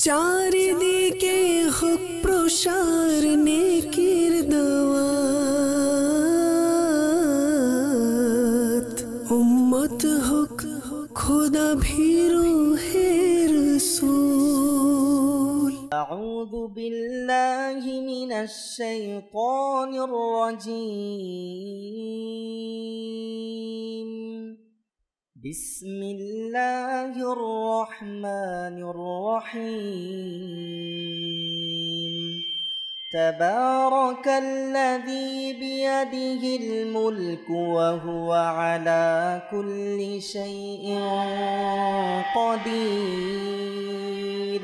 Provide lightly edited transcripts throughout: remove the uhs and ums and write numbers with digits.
চারিদিকে হোক প্রসার নেকির দাওয়াত, উম্মত হোক খোদা ভীরু হে রাসূল। أعوذ بالله من الشيطان الرجيم. بسم الله الرحمن الرحيم. تبارك الذي بيده الملك وهو على كل شيء قدير.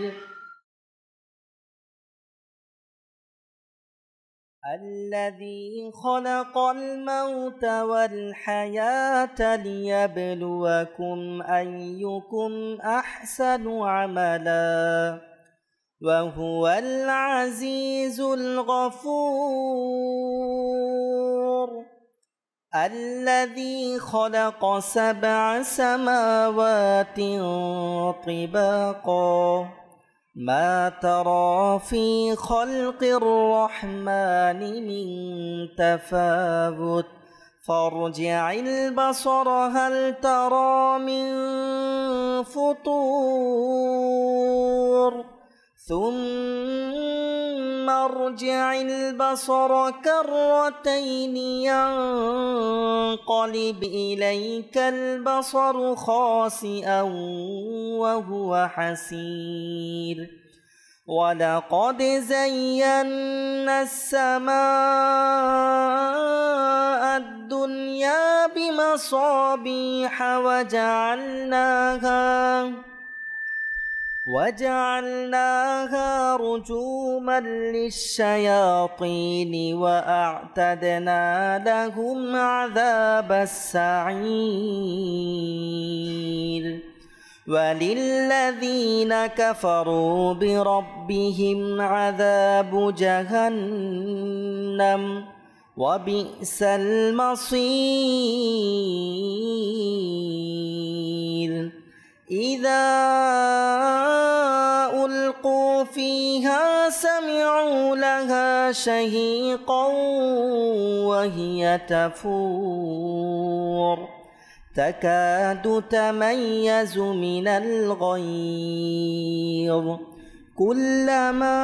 الذي خلق الموت والحياة ليبلوكم أيكم أحسن عملا وهو العزيز الغفور. الذي خلق 7 سماوات طباقا ما ترى في خلق الرحمن من تفاوت فارجع البصر هل ترى من فطور ثم ارجع البصر كرتين ينقلب إليك البصر خاسئا وهو حسير. ولقد زينا السماء الدنيا بمصابيح وجعلناها رجوما للشياطين وأعتدنا لهم عذاب السعير. وللذين كفروا بربهم عذاب جهنم وبئس المصير. إذا ألقوا فيها سمعوا لها شهيقا وهي تفور تكاد تميز من الغيظ. كلما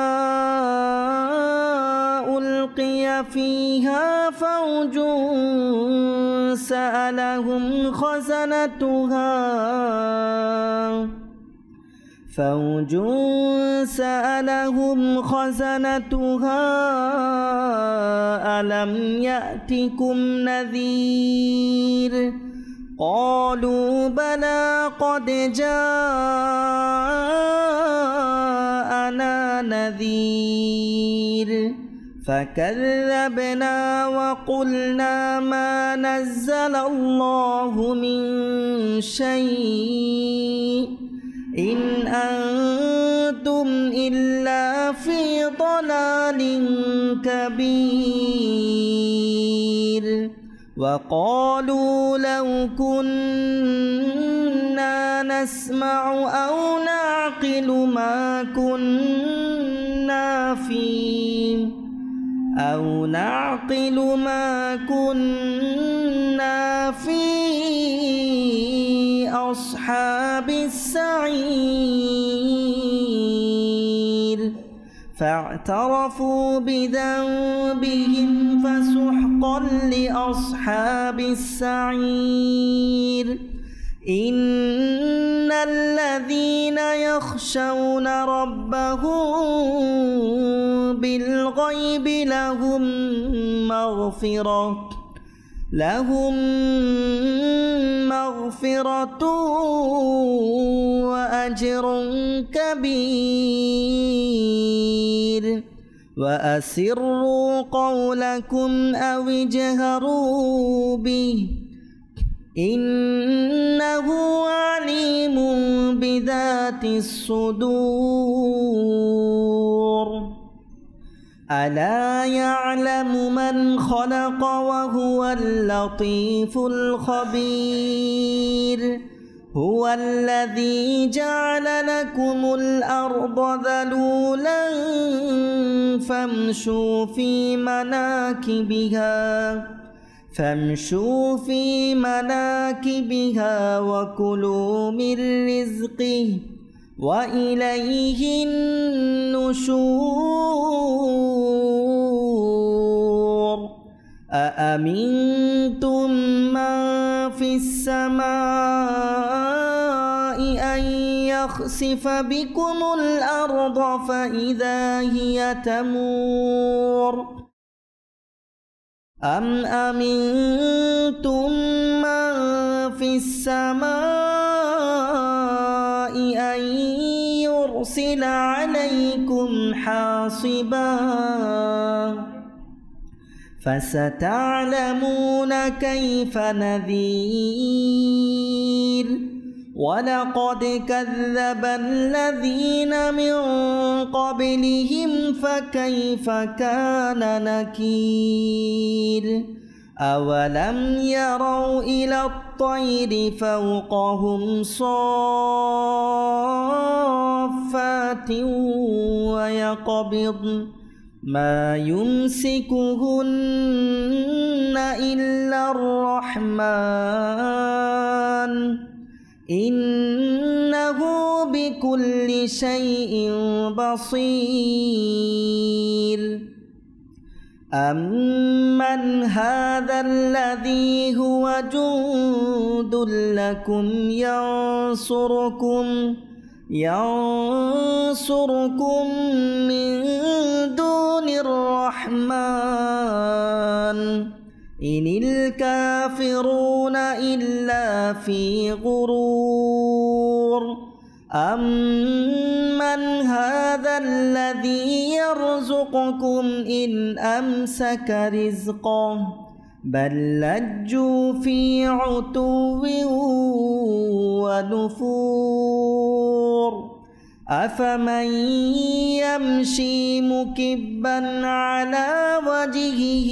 ألقي فيها فوج سألهم خزنتها ألم يأتكم نذير قالوا بلى قد جاءنا نذير فكذبنا وقلنا ما نزل الله من شيء إن أنتم إلا في ضلال كبير. وقالوا لو كنا نسمع أو نعقل ما كنا في أصحاب السعير. فاعترفوا بذنبهم فسحقا لأصحاب السعير. إن الذين يخشون ربهم بالغيب لهم مغفرة وأجر كبير. وأسروا قولكم أو اجهروا به إنه عليم بذات الصدور. ألا يعلم من خلق وهو اللطيف الخبير. هو الذي جعل لكم الأرض ذلولا فامشوا في مناكبها وكلوا من رزقه وإليه النشور أأمنتم من في السماء أن يخسف بكم الأرض فإذا هي تمور أم أمنتم من في السماء أن يرسل عليكم حاصبا فستعلمون كيف نذير ولقد كذب الذين من قبلهم فكيف كان نكير أولم يروا إلى الطير فوقهم صافات ويقبضن ما يمسكهن إلا الرحمن إنه بكل شيء بصير أمن هذا الذي هو جند لكم ينصركم من دون الرحمن إن الكافرون إلا في غرور أمن هذا الذي يرزقكم إن أمسك رزقه بل لجوا في عتو ونفور أفمن يمشي مكبا على وجهه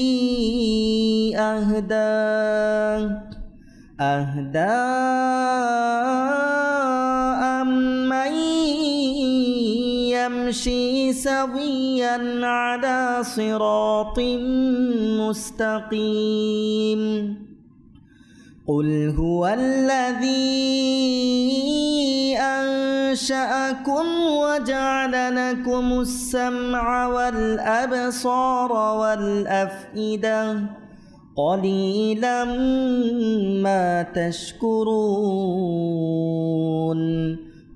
أهدى أمن يمشي سويا على صراط مستقيم قل هو الذي أنشأكم وجعل لكم السمع والأبصار والأفئدة قليلا ما تشكرون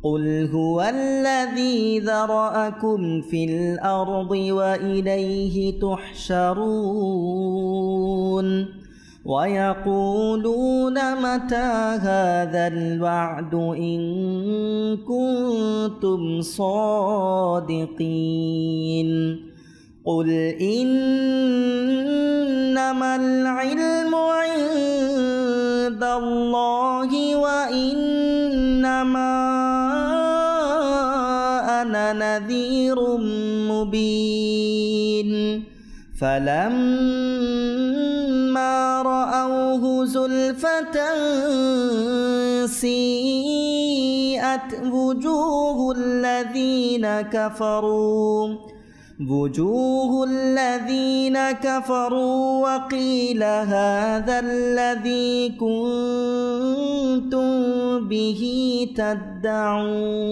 قل هو الذي ذرأكم في الأرض وإليه تحشرون ويقولون متى هذا الوعد إن كنتم صادقين قل إنما العلم عند الله وإنما أنا نذير مبين فلما رأوه زلفة سيئت وجوه الذين كفروا وقيل هذا الذي كنتم به تدعون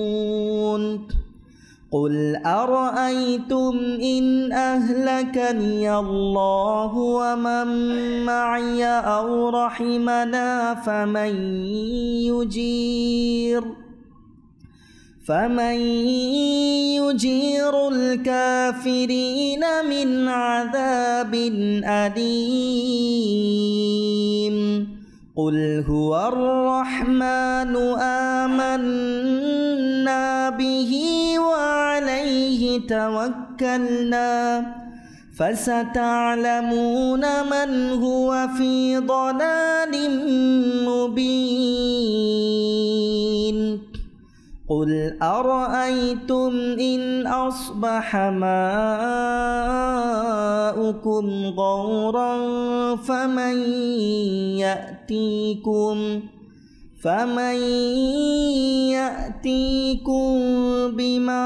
قل أرأيتم إن أهلكني الله ومن معي أو رحمنا فمن يجير الكافرين من عذاب أليم قل هو الرحمن آمنا به وعليه توكلنا فستعلمون من هو في ضلال مبين قل أرأيتم إن أصبح ماؤكم غورا فمن يأتيكم بماء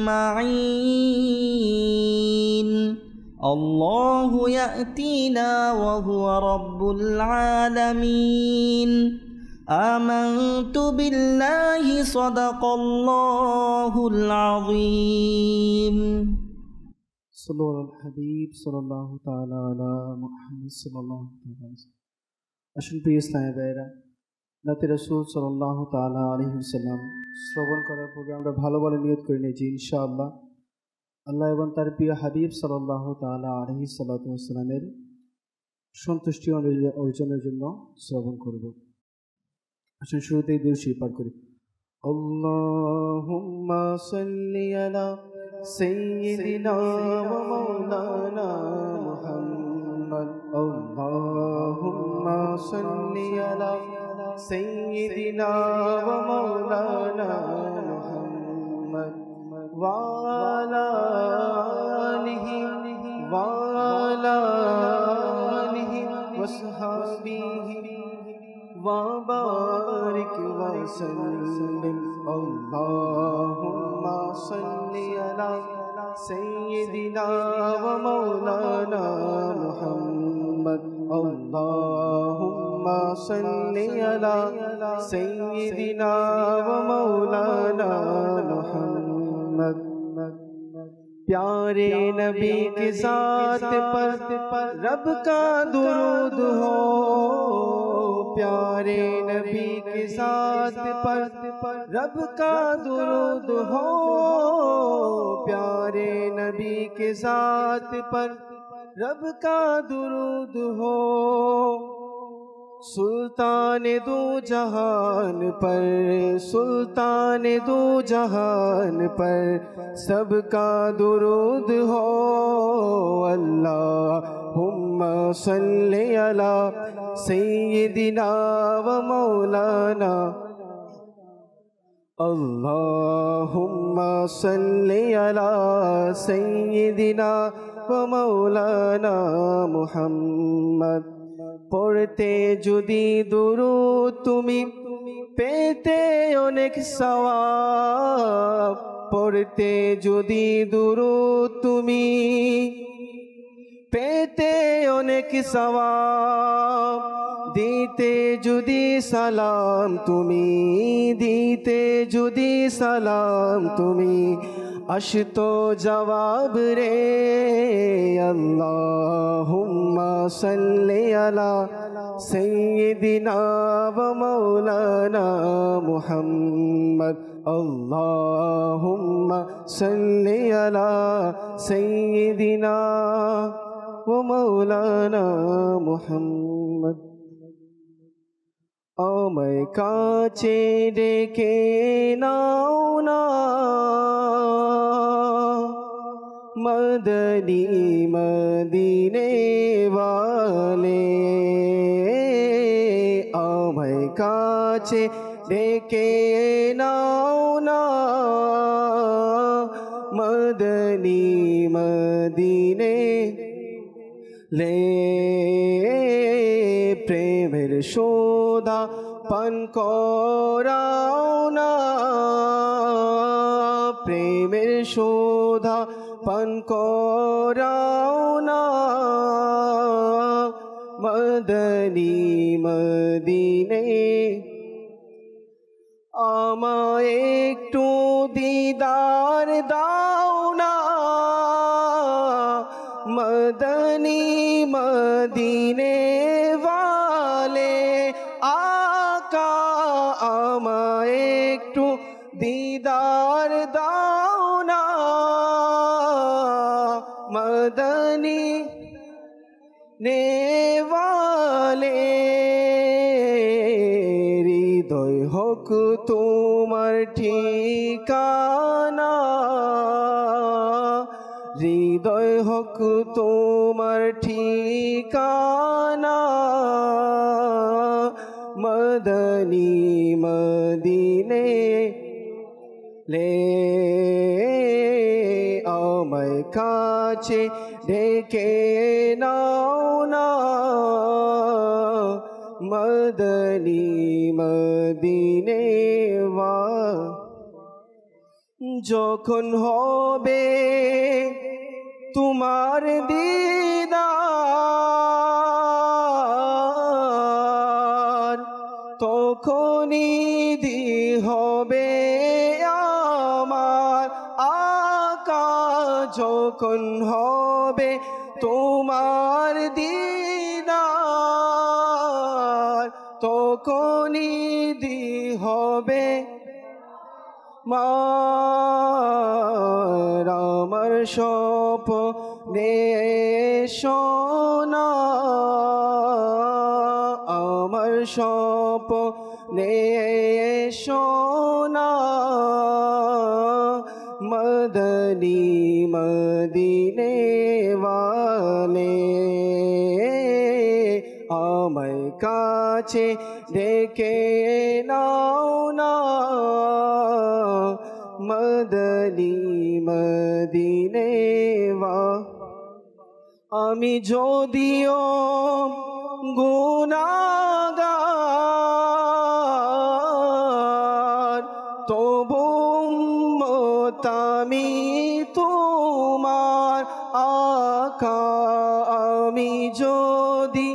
معين الله يأتينا وهو رب العالمين آمنت بالله صدق الله العظيم صلوا على الحبيب صلى الله تعالى على محمد صلى الله تعالى عليه وسلم আসুন প্রিয় ইসলামী ভাইয়েরা, নাতে রাসূল সাল্লাল্লাহু তাআলা আলাইহি ওয়াসাল্লাম শ্রবণ করার পূর্বে আমরা ভালো ভালো নিয়ত করে নিয়েছি ইনশাআল্লাহ আল্লাহ এবং তার প্রিয় হাবিব সাল্লাল্লাহু তাআলা আলাইহি সাল্লাতু ওয়াসাল্লামের সন্তুষ্টি অর্জনের জন্য শ্রবণ করব। আসুন শুরুতেই দুরূদ শরীফ পাঠ করি। আল্লাহুম্মা সাল্লি আলা সাইয়্যিদিনা ওয়া মাওলানা মুহাম্মদ আল্লাহুম্মা সাল্লি আলা সাইয়্যিদিনা ওয়া মাওলানা মুহাম্মদ ওয়া আলা আলিহি ওয়া আলা আলিহি ওয়া সাহবিহি وبارك وسلم اللهم صل على سيدنا ومولانا محمد اللهم صل على سيدنا ومولانا محمد प्यारे नबी के साथ पर रब का दुरूद हो प्यारे नबी के साथ पर रब का दुरूद हो प्यारे नबी के साथ पर रब का दुरूद हो सुल्तान दो जहान पर सुल्तान दो जहान पर सबका दुरूद हो अल्लाहुम्मा सल्ली अला सय्यिदिना व मौलाना अल्लाहुम्मा सल्ली अला सय्यिदिना व मौलाना मुहम्मद পড়তে যদি দুরূদ তুমি পেতে অনেক সওয়াব পড়তে যদি দুরূদ তুমি পেতে অনেক সওয়াব দিতে যদি সালাম তুমি দিতে যদি সালাম তুমি अश्तो जवाब रे अल्लाहुम्मा सल्ली अला सय्यिदिना व मौलाना मुहम्मद अल्लाहुम्मा सल्ली अला सय्यिदिना व मौलाना मुहम्मद আমায় কাছে ডেকে নাও না মদনী মদিনে वाले আমায় কাছে ডেকে নাও না মদনী মদিনে ले প্রেমের সোদা পান করাও না প্রেমের সোদা পান করাও না মদনী মদিনে আমায় একটু দিদার দাও না मदनी मदीने वाले आका আমায় একটু दीदार दाओ ना मदनी ने वाले হৃদয় হোক তোমার ঠিকানা হৃদয় হোক তোমার ঠিকানা মদনী মদিনে ले আমায় কাছে ডেকে নাও না মদনী মদিনে যখন হবে তোমার দিদার তখনই হবে আমার আকা যখন হবে তোমার দিদার তখনই হবে মার আমার স্বপ্নে সোনা আমার স্বপ্নে সোনা মদনী মদিনে ওয়ালে আমায় কাছে ডেকে নাও না মদনী মদিনে আমি যদিও গুনাহগার তবু উম্মতামি তোমার আকা আমি যদি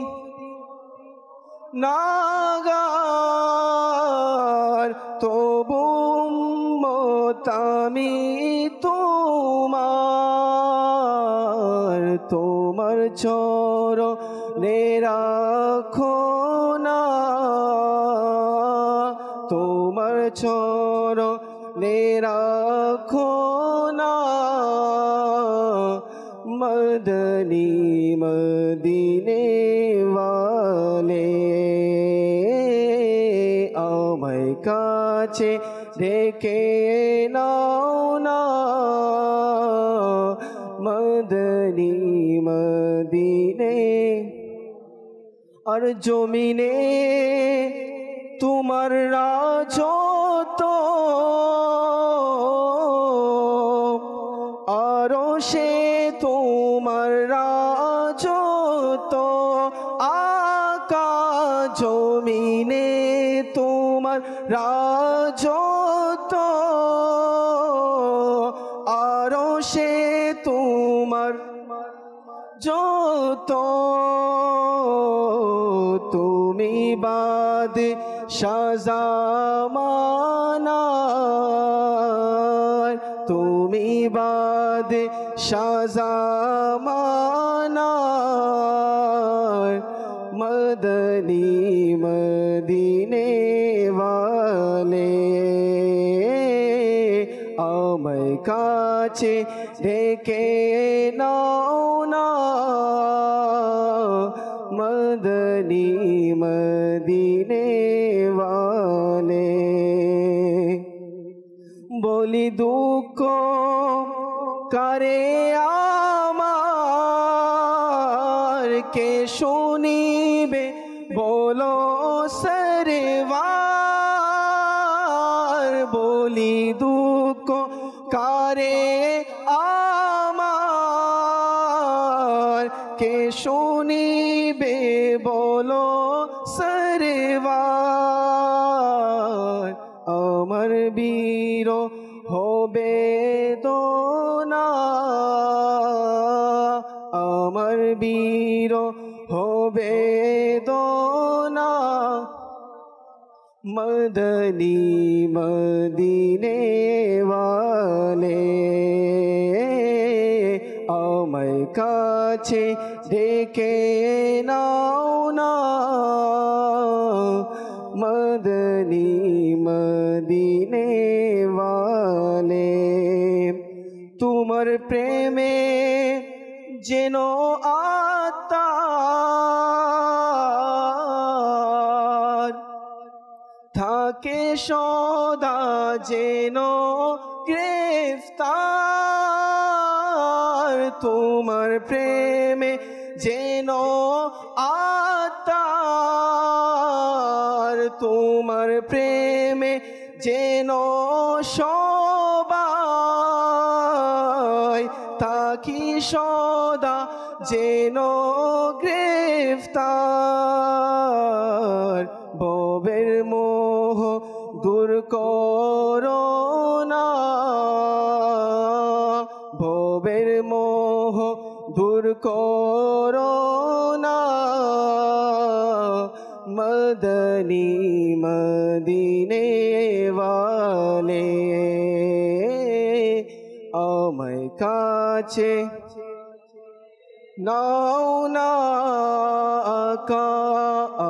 নাগার তবু উম্মতামি তোমার চরণে রাখো না তোমার চরণে রাখো না মদনী মদিনে ওয়ালে আমায় কাছে ডেকে নাও না মদনী মদিনে আর জমিনে তোমার রাজত্ব আরশে তোমার রাজত্ব আকা জমিনে তোমার রাজত্ব আরশে তোমার যত তুমি বাদ শাহজামানার তুমি বাদ শাহজামানার মদনী মদিনে ওয়ালে আমায় কাছে ডেকে নাও না মদনী মদিনে ওয়ালে বলি দুঃখ করে আমার কে শুনিবে বলো সরওয়ার বলি দুঃখ কারে আমার কে শুনিবে বলো সরওয়ার আমার বীর হবে দোনা আমার বীর হবে দোনা মদনী মদিনে ওয়ালে আমায় কাছে ডেকে নাও না মদনী মদিনে ওয়ালে তোমার প্রেমে যেন আত্মার থাকে সদা যেন গ্রেফতার তোমার প্রেমে যেন আত্মার তোমার প্রেমে যেন সবাই থাকি সদা যেন গ্রেফতার করোনা ভবের মোহ দূর করোনা মদনী মদিনে ওয়ালে আমায় কাছে নাও না আকা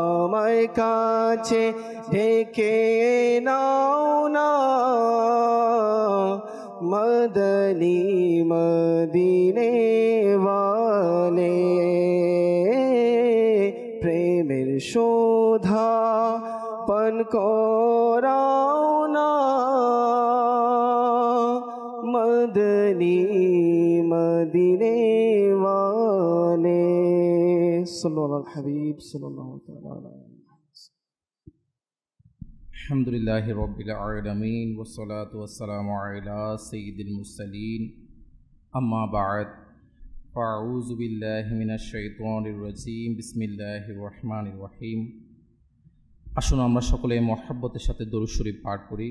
আমায় কাছে ঢেকে নাও না মদনী মদিনে ওয়ালে প্রেমের শোধা পান করাও না মদনী মদিনে ওয়ালে সাল্লাল্লাহু আলাইহি হাবিব সাল্লাল্লাহু তাআলা আলহামদুলিল্লাহি রাব্বিল আলামিন ওয়াসসালাতু ওয়াসসালামু আলা সাইয়্যিদিল মুরসালিন আম্মা বা'দ ফাআউযু বিল্লাহি মিনাশ শাইতানির রাজীম বিসমিল্লাহির রহমানির রহিম। আসুন আমরা সকলে মুহাব্বতের সাথে দরুদ শরীফ পাঠ করি।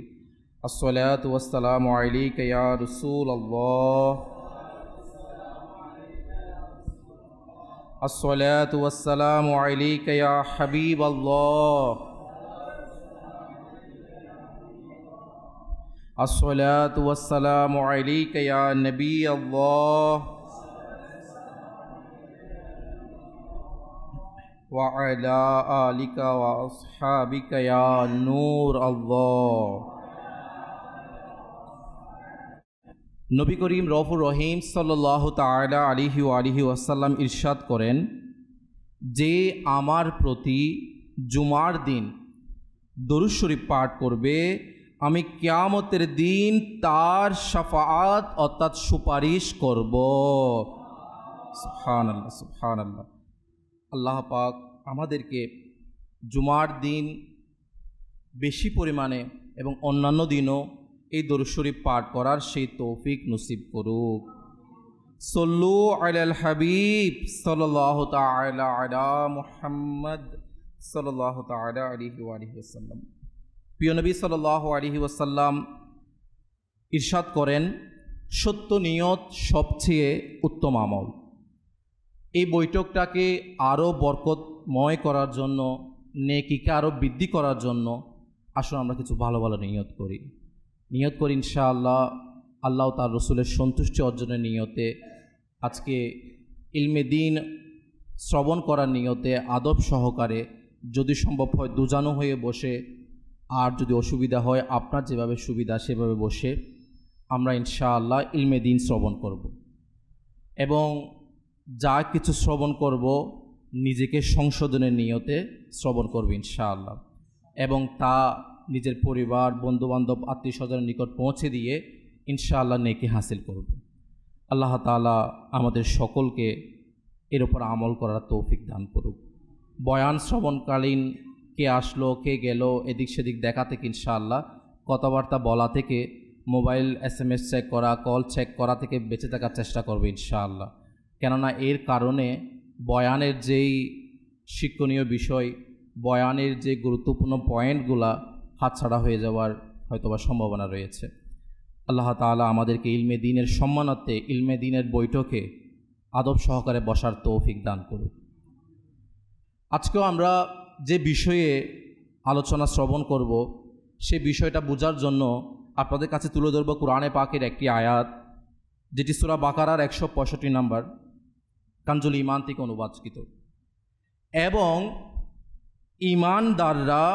আসসালাতু ওয়াসসালামু আলাইকা ইয়া রাসূলুল্লাহ, আসসালাতু ওয়াসসালামু আলাইকা ইয়া হাবিবাল্লাহ, আসসালাতু ওয়াসসালামু আলাইকা ইয়া নবিয়াল্লাহ ওয়া আলা আলিকা ওয়া আসহাবিকা ইয়া নূর আল্লাহ। নবী করিম রউফুর রহিম সাল্লাল্লাহু তাআলা আলাইহি ওয়া আলিহি ওয়াসাল্লাম ইরশাদ করেন, যে আমার প্রতি জুমার দিন দরুদ শরীফ পাঠ করবে আমি কিয়ামতের দিন তার শাফাআত অর্থাৎ সুপারিশ করব। সুবহানাল্লাহ সুবহানাল্লাহ। আল্লাহ পাক আমাদেরকে জুমার দিন বেশি পরিমাণে এবং অন্যান্য দিনও এই দরুদ শরীফ পাঠ করার সেই তৌফিক নসিব করুক। সল্লু আলাল হাবিব সাল্লাল্লাহু তাআলা আলা মুহাম্মদ সাল্লাল্লাহু তাআলা আলাইহি ওয়া আলিহি ওয়াসাল্লাম। প্রিয় নবী সাল্লাল্লাহু আলাইহি ওয়াসাল্লাম ইরশাদ করেন, সত্য নিয়ত সবচেয়ে উত্তম আমল। এই বৈঠকটাকে আরও বরকতময় করার জন্য, নেকিকে আরও বৃদ্ধি করার জন্য আসুন আমরা কিছু ভালো ভালো নিয়ত করি। নিয়ত করি ইনশাআল্লাহ আল্লাহ তার রসুলের সন্তুষ্টি অর্জনের নিয়তে, আজকে ইলমে দিন শ্রবণ করার নিয়তে আদব সহকারে, যদি সম্ভব হয় দুজানো হয়ে বসে, আর যদি অসুবিধা হয় আপনার যেভাবে সুবিধা সেভাবে বসে আমরা ইনশাআল্লাহ ইলমে দিন শ্রবণ করব। এবং যা কিছু শ্রবণ করব নিজেকে সংশোধনের নিয়তে শ্রবণ করব ইনশাআল্লাহ, এবং তা নিজের পরিবার, বন্ধুবান্ধব, আত্মীয় স্বজনের নিকট পৌঁছে দিয়ে ইনশাআল্লাহ নেকি হাসিল করব। আল্লাহ তাআলা আমাদের সকলকে এর উপর আমল করার তৌফিক দান করুক। বয়ান শ্রবণকালীন কে আসলো কে গেল এদিক সেদিক দেখা থেকে, ইনশাআল্লাহ কথাবার্তা বলা থেকে, মোবাইল SMS চেক করা, কল চেক করা থেকে বেঁচে থাকার চেষ্টা করবে ইনশাআল্লাহ। কেননা এর কারণে বয়ানের যেই শিক্ষণীয় বিষয়, বয়ানের যে গুরুত্বপূর্ণ পয়েন্টগুলা হাতছাড়া হয়ে যাওয়ার হয়তোবা সম্ভাবনা রয়েছে। আল্লাহ তাআলা আমাদেরকে ইলমে দ্বীনের সম্মানার্থে ইলমে দ্বীনের বৈঠকে আদব সহকারে বসার তৌফিক দান করুক। আজকেও আমরা যে বিষয়ে আলোচনা শ্রবণ করব সে বিষয়টা বোঝার জন্য আপনাদের কাছে তুলে ধরব কোরআনে পাকের একটি আয়াত, যেটি সূরা বাকারার 165 নম্বর কানজুল ঈমান থেকে অনুবাদকৃত। এবং ঈমানদাররা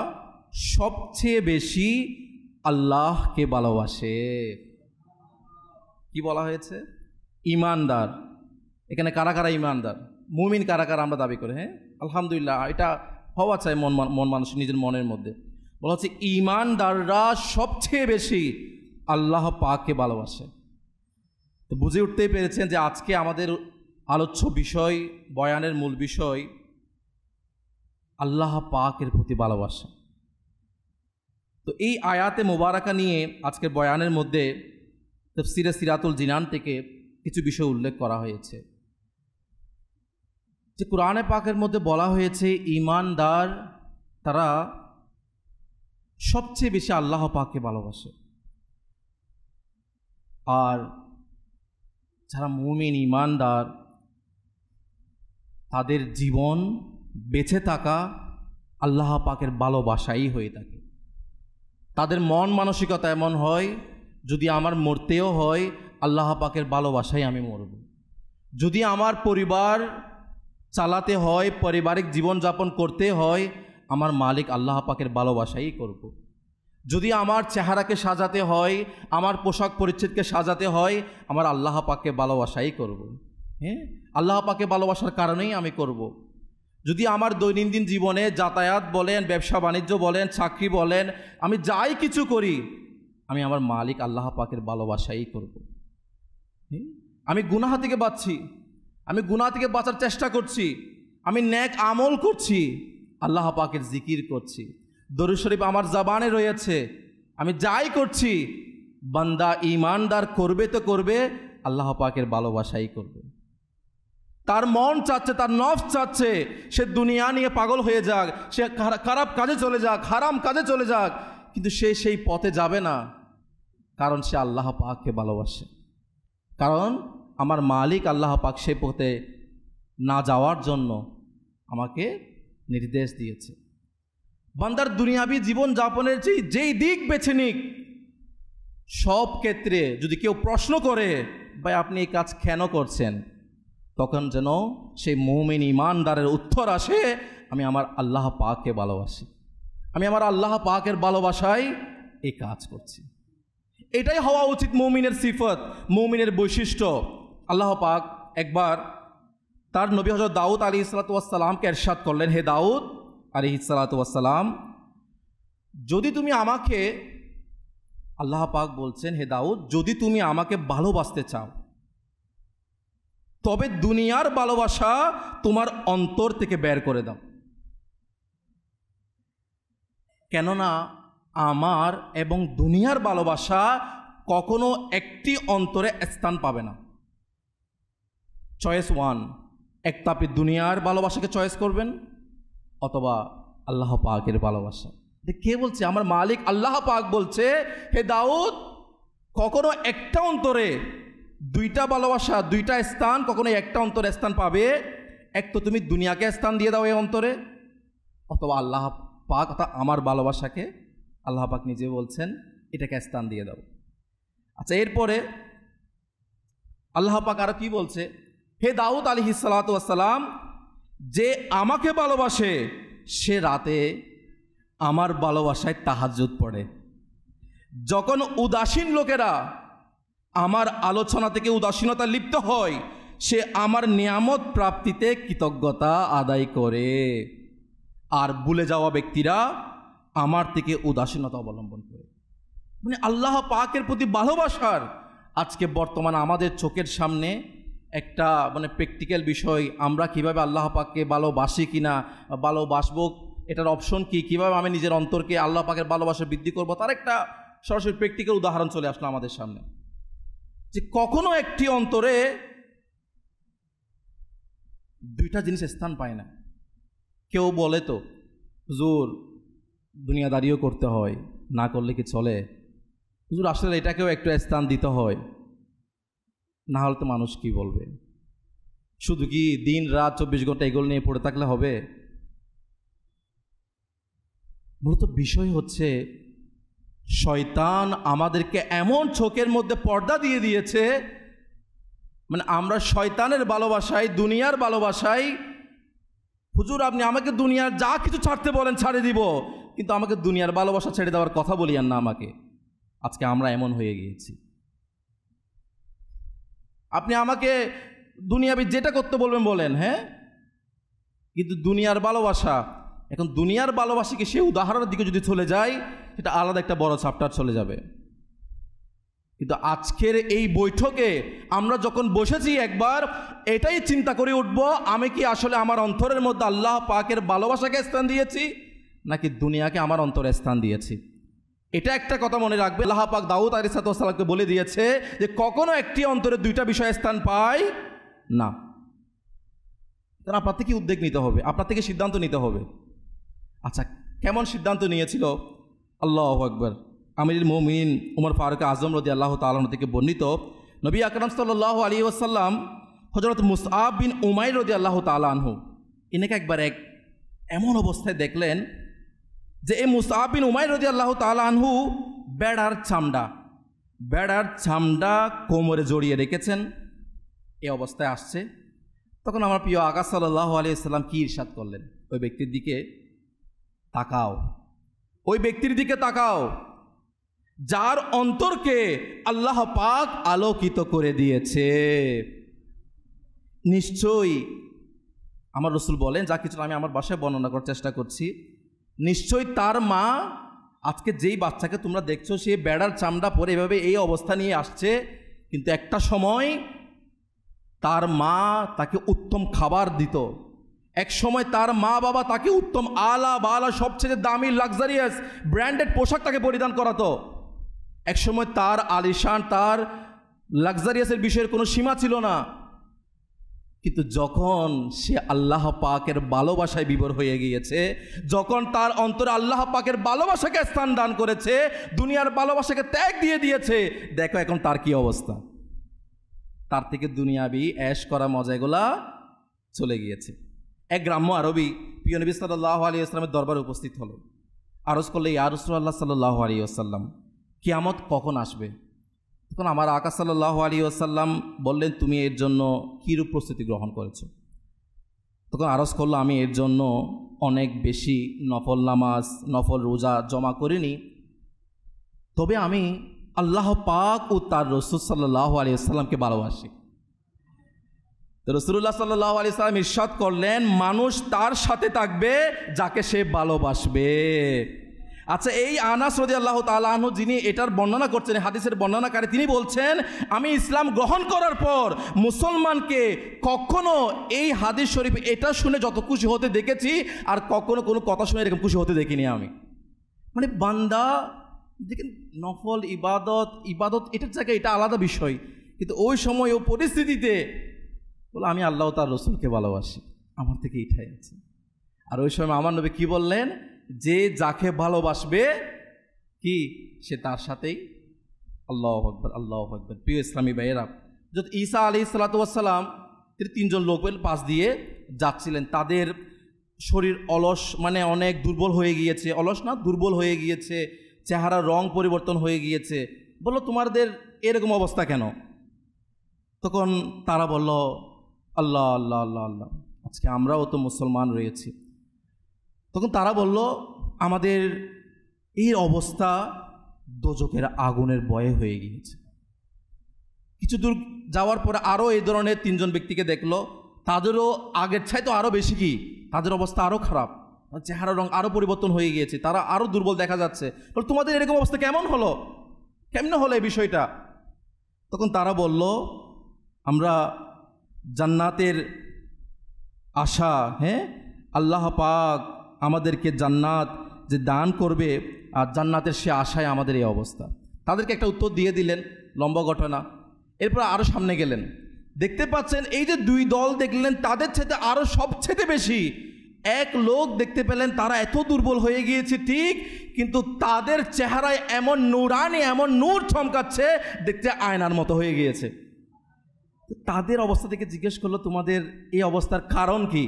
সবচেয়ে বেশি আল্লাহকে ভালোবাসে। কি বলা হয়েছে? ঈমানদার। এখানে কারা কারা ঈমানদার, মুমিন কারা কারা আমরা দাবি করি? হ্যাঁ, আলহামদুলিল্লাহ, এটা হওয়া চাই মন মানুষ নিজের মনের মধ্যে। বলা হচ্ছে ঈমানদাররা সবচেয়ে বেশি আল্লাহ পাককে ভালোবাসে। তো বুঝে উঠতেই পেরেছেন যে আজকে আমাদের আলোচ্য বিষয়, বয়ানের মূল বিষয় আল্লাহ পাকের প্রতি ভালোবাসা। তো এই আয়াতে মোবারকা নিয়ে আজকের বয়ানের মধ্যে তাফসিরে সিরাতুল জিনান থেকে কিছু বিষয় উল্লেখ করা হয়েছে। যে কোরআনে পাকের মধ্যে বলা হয়েছে ঈমানদার তারা সবচেয়ে বেশি আল্লাহ পাককে ভালোবাসে। আর যারা মুমিন ঈমানদার তাদের জীবন বেঁচে থাকা আল্লাহ পাকের ভালোবাসাই হয়ে থাকে। তাদের মন মানসিকতা এমন হয়, যদি আমার মরতেও হয় আল্লাহ পাকের ভালোবাসায় আমি মরব, যদি আমার পরিবার চালাতে হয়, পারিবারিক জীবনযাপন করতে হয়, আমার মালিক আল্লাহ পাকের ভালোবাসাই করব। যদি আমার চেহারাকে সাজাতে হয়, আমার পোশাক পরিচ্ছদকে সাজাতে হয়, আমার আল্লাহ পাককে ভালোবাসাই করব। হ্যাঁ, আল্লাহ পাককে ভালোবাসার কারণেই আমি করব। যদি আমার দৈনন্দিন জীবনে যাতায়াত বলেন, ব্যবসা বাণিজ্য বলেন, চাকরি বলেন, আমি যাই কিছু করি, আমি আমার মালিক আল্লাহ পাকের ভালোবাসাই করব। আমি গুনাহ থেকে বাঁচছি, আমি গুনাহ থেকে বাঁচার চেষ্টা করছি, আমি নেক আমল করছি, আল্লাহ পাকের জিকির করছি, দরুদ শরীফ আমার জবানে রয়েছে, আমি যাই করছি, বান্দা ঈমানদার করবে তো করবে, আল্লাহ পাকের ভালোবাসাই করবে। তার মন চাচ্ছে, তার নফস চাচ্ছে সে দুনিয়া নিয়ে পাগল হয়ে যাক, সে খারাপ কাজে চলে যাক, হারাম কাজে চলে যাক, কিন্তু সে সেই পথে যাবে না, কারণ সে আল্লাহ পাককে ভালোবাসে। কারণ আমার মালিক আল্লাহ পাক সে পথে না যাওয়ার জন্য আমাকে নির্দেশ দিয়েছে। বান্দার দুনিয়াবি জীবন যাপনের যেই দিক বেছে নিক, সব ক্ষেত্রে যদি কেউ প্রশ্ন করে ভাই আপনি এই কাজ কেন করছেন, তখন যেন সেই মুমিন ঈমানদারের উত্তর আসে, আমি আমার আল্লাহ পাককে ভালোবাসি, আমি আমার আল্লাহ পাকের ভালোবাসায় এই কাজ করছি। এটাই হওয়া উচিত মুমিনের সিফত, মুমিনের বৈশিষ্ট্য। আল্লাহ পাক একবার তার নবী হযরত দাউদ আলাইহিসসালাতু ওয়াসসালামকে ইরশাদ করলেন, হে দাউদ আলাইহিসসালাতু ওয়াসসালাম, যদি তুমি আমাকে, আল্লাহ পাক বলছেন, হে দাউদ যদি তুমি আমাকে ভালোবাসতে চাও তবে দুনিয়ার ভালোবাসা তোমার অন্তর থেকে বের করে দাও, কেননা আমার এবং দুনিয়ার ভালোবাসা কখনো একটি অন্তরে স্থান পাবে না। চয়েস ওয়ান, একটা আপনি দুনিয়ার ভালোবাসাকে চয়েস করবেন অথবা আল্লাহ পাকের ভালোবাসা। কে বলছে? আমার মালিক আল্লাহ পাক বলছে, হে দাউদ কখনো একটা অন্তরে দুইটা ভালোবাসা, দুইটা স্থান কখনো একটা অন্তরে স্থান পাবে, এক তো তুমি দুনিয়াকে স্থান দিয়ে দাও এই অন্তরে, অথবা আল্লাহ পাক অর্থাৎ আমার ভালোবাসাকে আল্লাহ পাক নিজে বলছেন এটাকে স্থান দিয়ে দাও। আচ্ছা, এরপরে আল্লাহ পাক আরো কি বলছে, হে দাউদ আলাইহিসসালাতু ওয়াসসালাম, যে আমাকে ভালোবাসে সে রাতে আমার ভালোবাসায় তাহাজ্জুদ পড়ে। যখন উদাসীন লোকেরা আমার আলোচনা থেকে উদাসীনতা লিপ্ত হয়, সে আমার নিয়ামত প্রাপ্তিতে কৃতজ্ঞতা আদায় করে। আর ভুলে যাওয়া ব্যক্তিরা আমার থেকে উদাসীনতা অবলম্বন করে। মানে আল্লাহ পাকের প্রতি ভালোবাসার আজকে বর্তমানে আমাদের চোখের সামনে একটা প্র্যাকটিক্যাল বিষয়, আমরা কিভাবে আল্লাহ পাককে ভালোবাসি কিনা, ভালোবাসবো এটার অপশন কি, কিভাবে আমি নিজের অন্তরকে আল্লাহ পাকের ভালোবাসা বৃদ্ধি করব, তার একটা সরাসরি প্র্যাকটিক্যাল উদাহরণ চলে আসলো আমাদের সামনে। যে কখনো একটি অন্তরে দুইটা জিনিস স্থান পায় না। কেউ বলে তো হুজুর দুনিয়াদারিও করতে হয়, না করলে কি চলে? হুজুর আসলে এটাকেও একটু স্থান দিতে হয়, না হলে তো মানুষ কি বলবে? শুধু কি দিন রাত 24 ঘন্টা এগুলো নিয়ে পড়ে থাকলে হবে? মূলত বিষয় হচ্ছে শয়তান আমাদেরকে এমন চোখের মধ্যে পর্দা দিয়ে দিয়েছে, আমরা শয়তানের ভালোবাসায়, দুনিয়ার ভালোবাসায়, হুজুর আপনি আমাকে দুনিয়ার যা কিছু ছাড়তে বলেন ছাড়ে দিব, কিন্তু আমাকে দুনিয়ার ভালোবাসা ছেড়ে দেওয়ার কথা বলিয়েন না আমাকে। আজকে আমরা এমন হয়ে গিয়েছি। আপনি আমাকে দুনিয়াবি যেটা করতে বলবেন বলেন, হ্যাঁ, কিন্তু দুনিয়ার ভালোবাসা, এখন দুনিয়ার ভালোবাসাকে সে উদাহরণের দিকে যদি চলে যায়, সেটা আলাদা একটা বড় চ্যাপ্টার চলে যাবে। কিন্তু আজকের এই বৈঠকে আমরা যখন বসেছি, একবার এটাই চিন্তা করে উঠব, আমি কি আসলে আমার অন্তরের মধ্যে আল্লাহ পাকের ভালোবাসাকে স্থান দিয়েছি নাকি দুনিয়াকে আমার অন্তরে স্থান দিয়েছি। এটা একটা কথা মনে রাখবে, আল্লাহ পাক দাউদ আলাইহিস সালামকে বলে দিয়েছে যে কখনো একটি অন্তরে দুইটা বিষয় স্থান পায় না। কারণ আপনার থেকে উদ্যোগ নিতে হবে, আপনার থেকে সিদ্ধান্ত নিতে হবে। আচ্ছা, কেমন সিদ্ধান্ত নিয়েছিল? আল্লাহু আকবার। আমিরুল মুমিনিন উমর ফারুক আজম রাদিয়াল্লাহু তাআলা আনহু থেকে বর্ণিত, নবী আকরাম সাল্লাল্লাহু আলাইহি ওয়াসাল্লাম হযরত মুসআব বিন উমাইর রাদিয়াল্লাহু তাআলা আনহু ইনাকে একবার এমন অবস্থায় দেখলেন যে এই মুসআব বিন উমাইর রাদিয়াল্লাহু তাআলা আনহু বেড়ার চামড়া কোমরে জড়িয়ে রেখেছেন, এই অবস্থায় আসছে। তখন আমার প্রিয় আকা সাল্লাল্লাহু আলাইহি ওয়াসাল্লাম কি ইরশাদ করলেন, ওই ব্যক্তির দিকে তাকাও, যার অন্তরকে আল্লাহ পাক আলোকিত করে দিয়েছে। নিশ্চয়ই আমার রাসূল বলেন, যা কিছু আমি আমার ভাষায় বর্ণনা করার চেষ্টা করছি, নিশ্চয়ই তার মা আজকে যেই বাচ্চাকে তোমরা দেখছো সে বেড়ার চামড়া পরে এভাবে এই অবস্থা নিয়ে আসছে, কিন্তু একটা সময় তার মা তাকে উত্তম খাবার দিত, এক সময় তার মা বাবা তাকে উত্তম আলা বালা সবচেয়ে দামি লাক্সারিয়াস ব্র্যান্ডেড পোশাক তাকে পরিধান করাতো, এক সময় তার আলিশান তার লাক্সারিয়াসের বিষয়ের কোনো সীমা ছিল না। কিন্তু যখন সে আল্লাহ পাকের ভালোবাসায় বিভোর হয়ে গিয়েছে, যখন তার অন্তরে আল্লাহ পাকের ভালোবাসাকে স্থান দান করেছে, দুনিয়ার ভালোবাসাকে ত্যাগ দিয়ে দিয়েছে, দেখো এখন তার কি অবস্থা। তার থেকে দুনিয়াবি অ্যাশ করা মজাগুলা চলে গিয়েছে। এক গ্রাম্য আরবি প্রিয় নবী সাল্লাল্লাহু আলাইহি ওয়াসাল্লামের দরবারে উপস্থিত হলো, আরজ করলে, ইয়া রাসূলুল্লাহ সাল্লাল্লাহু আলাইহি ওয়াসাল্লাম, কিয়ামত কখন আসবে? তখন আমার আকা সাল্লাল্লাহু আলাইহি ওয়াসাল্লাম বললেন, তুমি এর জন্য কীরূপ প্রস্তুতি গ্রহণ করেছো? তখন আরজ করলো, আমি এর জন্য অনেক বেশি নফল নামাজ নফল রোজা জমা করিনি, তবে আমি আল্লাহ পাক ও তার রাসূল সাল্লাল্লাহু আলাইহি ওয়াসাল্লামকে ভালোবাসি। তো রাসূলুল্লাহ সাল্লাল্লাহু আলাইহি ওয়াসাল্লাম ইরশাদ করলেন, মানুষ তার সাথে থাকবে যাকে সে ভালোবাসবে। আচ্ছা, এই আনাস রাদিয়াল্লাহু তাআলা আনহু যিনি এটার বর্ণনা করছেন, হাদিসের বর্ণনাকারী, তিনি বলছেন, আমি ইসলাম গ্রহণ করার পর মুসলমানকে কখনো এই হাদিস শরীফ এটা শুনে যত খুশি হতে দেখেছি, আর কখনো কোনো কথা শুনে এরকম খুশি হতে দেখিনি আমি। মানে বান্দা দেখেন, নফল ইবাদত এটার জায়গায় এটা আলাদা বিষয়, কিন্তু ওই সময় ও পরিস্থিতিতে বলো আমি আল্লাহ তার রাসূলকে ভালোবাসি, আমার থেকে এটাই আছে। আর ওই সময় আমার নবী কি বললেন, যে যাকে ভালোবাসবে কি সে তার সাথেই। আল্লাহু আকবার, আল্লাহু আকবার। প্রিয় ইসলামী ভাইয়েরা, যত ঈসা আলাইহিস সালাতু ওয়াস সালাম তিনি তিনজন লোক পাশ দিয়ে যাচ্ছিলেন, তাদের শরীর অলস, মানে অনেক দুর্বল হয়ে গিয়েছে, অলস না দুর্বল হয়ে গিয়েছে, চেহারার রং পরিবর্তন হয়ে গিয়েছে। বলল, তোমাদের এরকম অবস্থা কেন? তখন তারা বলল, আল্লাহ আল্লাহ আল্লাহ আল্লাহ, আজকে আমরাও তো মুসলমান রয়েছি। তখন তারা বলল, আমাদের এই অবস্থা দোজখের আগুনের ভয়ে হয়ে গিয়েছে। কিছু দূর যাওয়ার পরে আরও এই ধরনের তিনজন ব্যক্তিকে দেখলো, তাদেরও আগের চাইতে আরও বেশি কি, তাদের অবস্থা আরও খারাপ, চেহারার রং আরও পরিবর্তন হয়ে গিয়েছে, তারা আরও দুর্বল দেখা যাচ্ছে। বল, তোমাদের এরকম অবস্থা কেমন হলো এই বিষয়টা? তখন তারা বলল, আমরা জান্নাতের আশা, আল্লাহ পাক আমাদেরকে জান্নাত যে দান করবে, আর জান্নাতের সে আশায় আমাদের এই অবস্থা। তাদেরকে একটা উত্তর দিয়ে দিলেন, লম্বা ঘটনা। এরপর আরও সামনে গেলেন, দেখতে পাচ্ছেন এই যে দুই দল দেখলেন, তাদের চাইতে আরও সবচেয়ে বেশি এক লোক দেখতে পেলেন, তারা এত দুর্বল হয়ে গিয়েছে ঠিক, কিন্তু তাদের চেহারায় এমন নূরানি, এমন নূর চমকাচ্ছে, দেখতে আয়নার মতো হয়ে গিয়েছে। তাদের অবস্থা থেকে জিজ্ঞেস করলো, তোমাদের এই অবস্থার কারণ কি?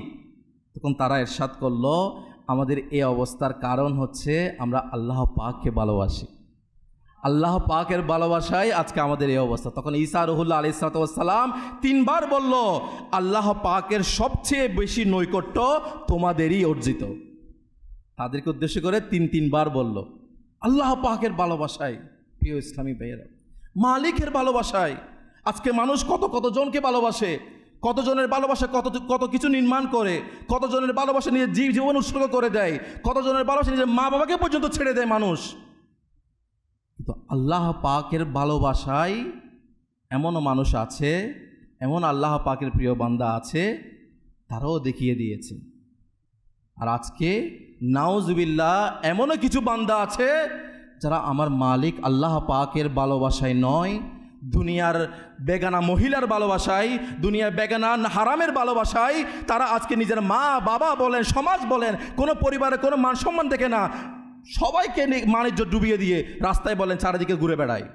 তখন তারা ইরশাদ করলো, আমাদের এই অবস্থার কারণ হচ্ছে আমরা আল্লাহ পাককে ভালোবাসি, আল্লাহ পাকের ভালোবাসায় আজকে আমাদের এই অবস্থা। তখন ঈসা রুহুল্লাহ আলাইহিস সালাতু ওয়াস সালাম তিনবার বলল, আল্লাহ পাকের সবচেয়ে বেশি নৈকট্য তোমাদেরই অর্জিত। তাদেরকে উদ্দেশ্য করে তিনবার বলল, আল্লাহ পাকের ভালোবাসায়। প্রিয় ইসলামী ভাইয়েরা, মালিকের ভালোবাসায় আজকে মানুষ কতজনকে ভালোবাসে, কতজনের ভালোবাসা কত কিছু নির্মাণ করে, কতজনের ভালোবাসা নিজের জীবন উৎসর্গ করে দেয়, কতজনের ভালোবাসা নিজের মা বাবাকে পর্যন্ত ছেড়ে দেয় মানুষ। কিন্তু আল্লাহ পাকের ভালোবাসায় এমনও মানুষ আছে, এমন আল্লাহ পাকের প্রিয় বান্দা আছে, তারাও দেখিয়ে দিয়েছে। আর আজকে নাউজুবিল্লাহ এমনও কিছু বান্দা আছে যারা আমার মালিক আল্লাহ পাকের ভালোবাসায় নয়, দুনিয়ার বেগানা মহিলার ভালোবাসায়, দুনিয়ার বেগানা হারামের ভালোবাসায় তারা আজকে নিজের মা বাবা বলেন, সমাজ বলেন, কোনো পরিবারে কোনো মান সম্মান দেখে না, সবাইকে বাণিজ্য ডুবিয়ে দিয়ে রাস্তায় বলেন চারিদিকে ঘুরে বেড়ায়,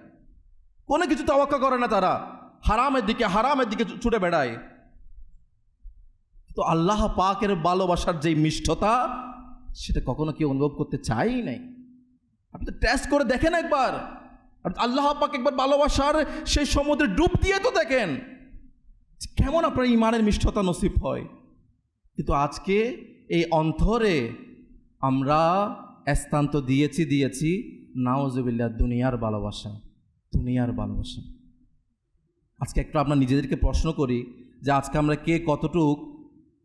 কোনো কিছু তোয়াক্কা করে না, তারা হারামের দিকে ছুটে বেড়ায়। তো আল্লাহ পাকের ভালোবাসার যে মিষ্টতা, সেটা কখনো কেউ অনুভব করতে চাই নাই। আপনি তো টেস্ট করে দেখেন একবার, আল্লাহ পাক একবার ভালোবাসার সেই সমুদ্রে ডুব দিয়ে তো দেখেন কেমন আপনার ইমানের মিষ্টতা নসিব হয়। কিন্তু আজকে এই অন্তরে আমরা স্থান তো দিয়েছি নাউজুবিল্লাহ দুনিয়ার ভালোবাসা। আজকে একটু আমরা নিজেদেরকে প্রশ্ন করি যে আজকে আমরা কে কতটুক,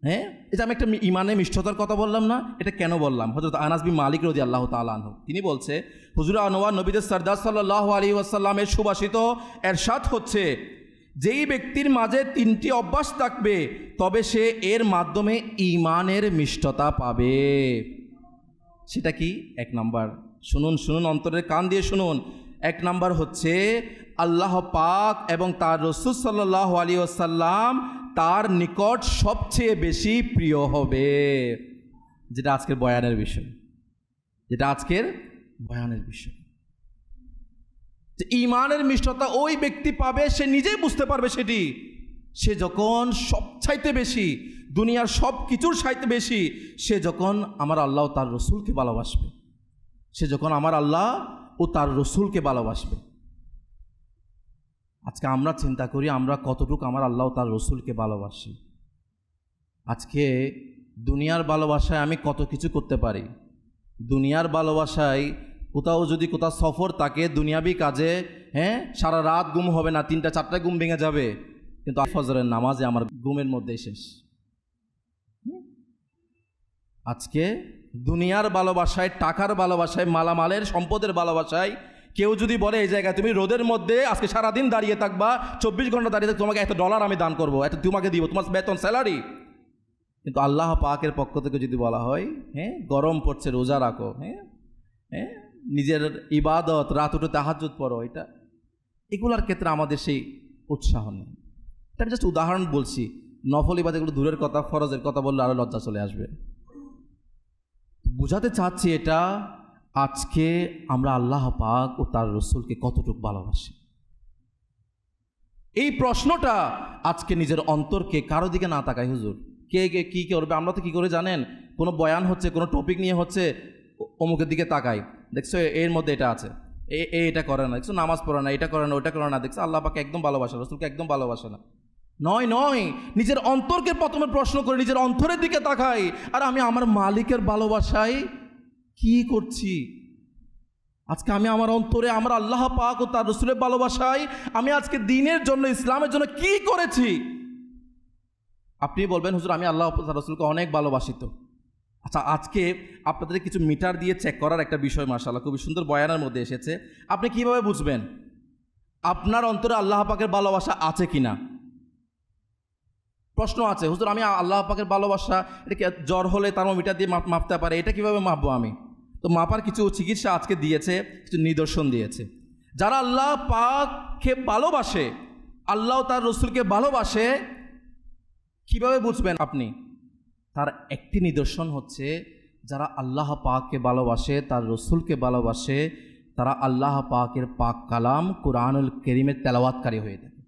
হ্যাঁ, এটা আমি একটা ইমানের মিষ্টতার কথা বললাম না, এটা কেন বললাম? হযরত আনাস বিন মালিক রাদিয়াল্লাহু তাআলা আনহু তিনি বলছে, হুজুর আনোয়ার নবীদের সরদার সাল্লাল্লাহু আলাইহি ওয়াসাল্লামের সুভাষিত এরশাদ হচ্ছে, যেই ব্যক্তির মাঝে 3টি অভ্যাস থাকবে তবে সে এর মাধ্যমে ইমানের মিষ্টতা পাবে। সেটা কি? 1 নাম্বার, শুনুন অন্তরের কান দিয়ে শুনুন। 1 নাম্বার হচ্ছে আল্লাহ পাক এবং তার রাসূল সাল্লাল্লাহু আলাইহি ওয়াসাল্লাম তার নিকট সবচেয়ে বেশি প্রিয় হবে, যেটা আজকের বয়ানের বিষয়। যে ইমানের মিষ্টতা ওই ব্যক্তি পাবে, সে নিজেই বুঝতে পারবে সেটি, সে যখন সবচাইতে বেশি, দুনিয়ার সব কিছুর চাইতে বেশি, সে যখন আমার আল্লাহ ও তার রসুলকে ভালোবাসবে। আজকে আমরা চিন্তা করি আমরা কতটুকু আমার আল্লাহ ও তার রসুলকে ভালোবাসি। আজকে দুনিয়ার ভালোবাসায় আমি কত কিছু করতে পারি। দুনিয়ার ভালোবাসায় কোথাও সফর থাকে, দুনিয়াবি কাজে, হ্যাঁ, সারা রাত ঘুম হবে না, 3টা-4টায় ঘুম ভেঙে যাবে, কিন্তু ফজরের নামাজে আমার ঘুমের মধ্যে শেষ। আজকে দুনিয়ার ভালোবাসায়, টাকার ভালোবাসায়, মালামালের সম্পদের ভালোবাসায় কেউ যদি বলে এই জায়গায় তুমি রোদের মধ্যে আজকে সারাদিন দাঁড়িয়ে থাকবা, 24 ঘন্টা দাঁড়িয়ে থাকবে, তোমাকে $1 আমি দান করবো, এত তোমাকে দিব, তোমার বেতন, স্যালারি। কিন্তু আল্লাহ পাকের পক্ষ থেকে যদি বলা হয়, হ্যাঁ, গরম পড়ছে, রোজা রাখো, হ্যাঁ, নিজের ইবাদত, রাত উঠে তাহাজ্জুদ পড়ো, এগুলার ক্ষেত্রে আমাদের সেই উৎসাহ নেই। এটা আমি জাস্ট উদাহরণ বলছি, নফল ইবাদত এগুলো দূরের কথা, ফরজের কথা বললে আরো লজ্জা চলে আসবে। বুঝাতে চাচ্ছি এটা, আজকে আমরা আল্লাহ পাক ও তার রসুলকে কতটুকু ভালোবাসি, এই প্রশ্নটা আজকে নিজের অন্তরকে কারো দিকে না তাকাই, হুজুর কে কি করবে, আমরা তো কি করে জানেন, কোনো বয়ান হচ্ছে, কোনো টপিক নিয়ে হচ্ছে, অমুকের দিকে তাকাই, দেখছো এর মধ্যে এটা আছে, এটা করে না, দেখছো নামাজ পড়ে না, এটা করে না, ওটা করে না, দেখছো আল্লাহ পাকে একদম ভালোবাসে, রসুলকে একদম ভালোবাসে না। নয়, নিজের অন্তরকে প্রথমে প্রশ্ন করে নিজের অন্তরের দিকে তাকাই, আর আমি আমার মালিকের ভালোবাসায় কি করছি। আজকে আমি আমার অন্তরে আমার আল্লাহ পাক ও তার রসুলের ভালোবাসায় আমি আজকে দ্বীনের জন্য, ইসলামের জন্য কি করেছি। আপনি বলবেন হুজুর আমি আল্লাহ তার রসুলকে অনেক ভালোবাসি তো। আচ্ছা, আজকে আপনাদের কিছু মিটার দিয়ে চেক করার একটা বিষয় মাশাআল্লাহ খুবই সুন্দর বয়ানের মধ্যে এসেছে। আপনি কিভাবে বুঝবেন আপনার অন্তরে আল্লাহ পাকের ভালোবাসা আছে কিনা? প্রশ্ন আছে, হুজুর আমি আল্লাহ পাকের ভালোবাসা, এটা কি জ্বর হলে থার্মোমিটার দিয়ে মাপতে পারে, এটা কিভাবে মাপবো আমি? তো মাপার কিছু চিকিৎসা আজকে দিয়েছে, কিছু নিদর্শন দিয়েছে। যারা আল্লাহ পাককে ভালোবাসে, আল্লাহ তার রসুলকে ভালোবাসে, কিভাবে বুঝবেন আপনি? তার একটি নিদর্শন হচ্ছে যারা আল্লাহ পাককে ভালোবাসে, তার রসুলকে ভালোবাসে, তারা আল্লাহ পাকের পাক কালাম কুরআনুল কারীমের তেলাওয়াতকারী হয়ে থাকে।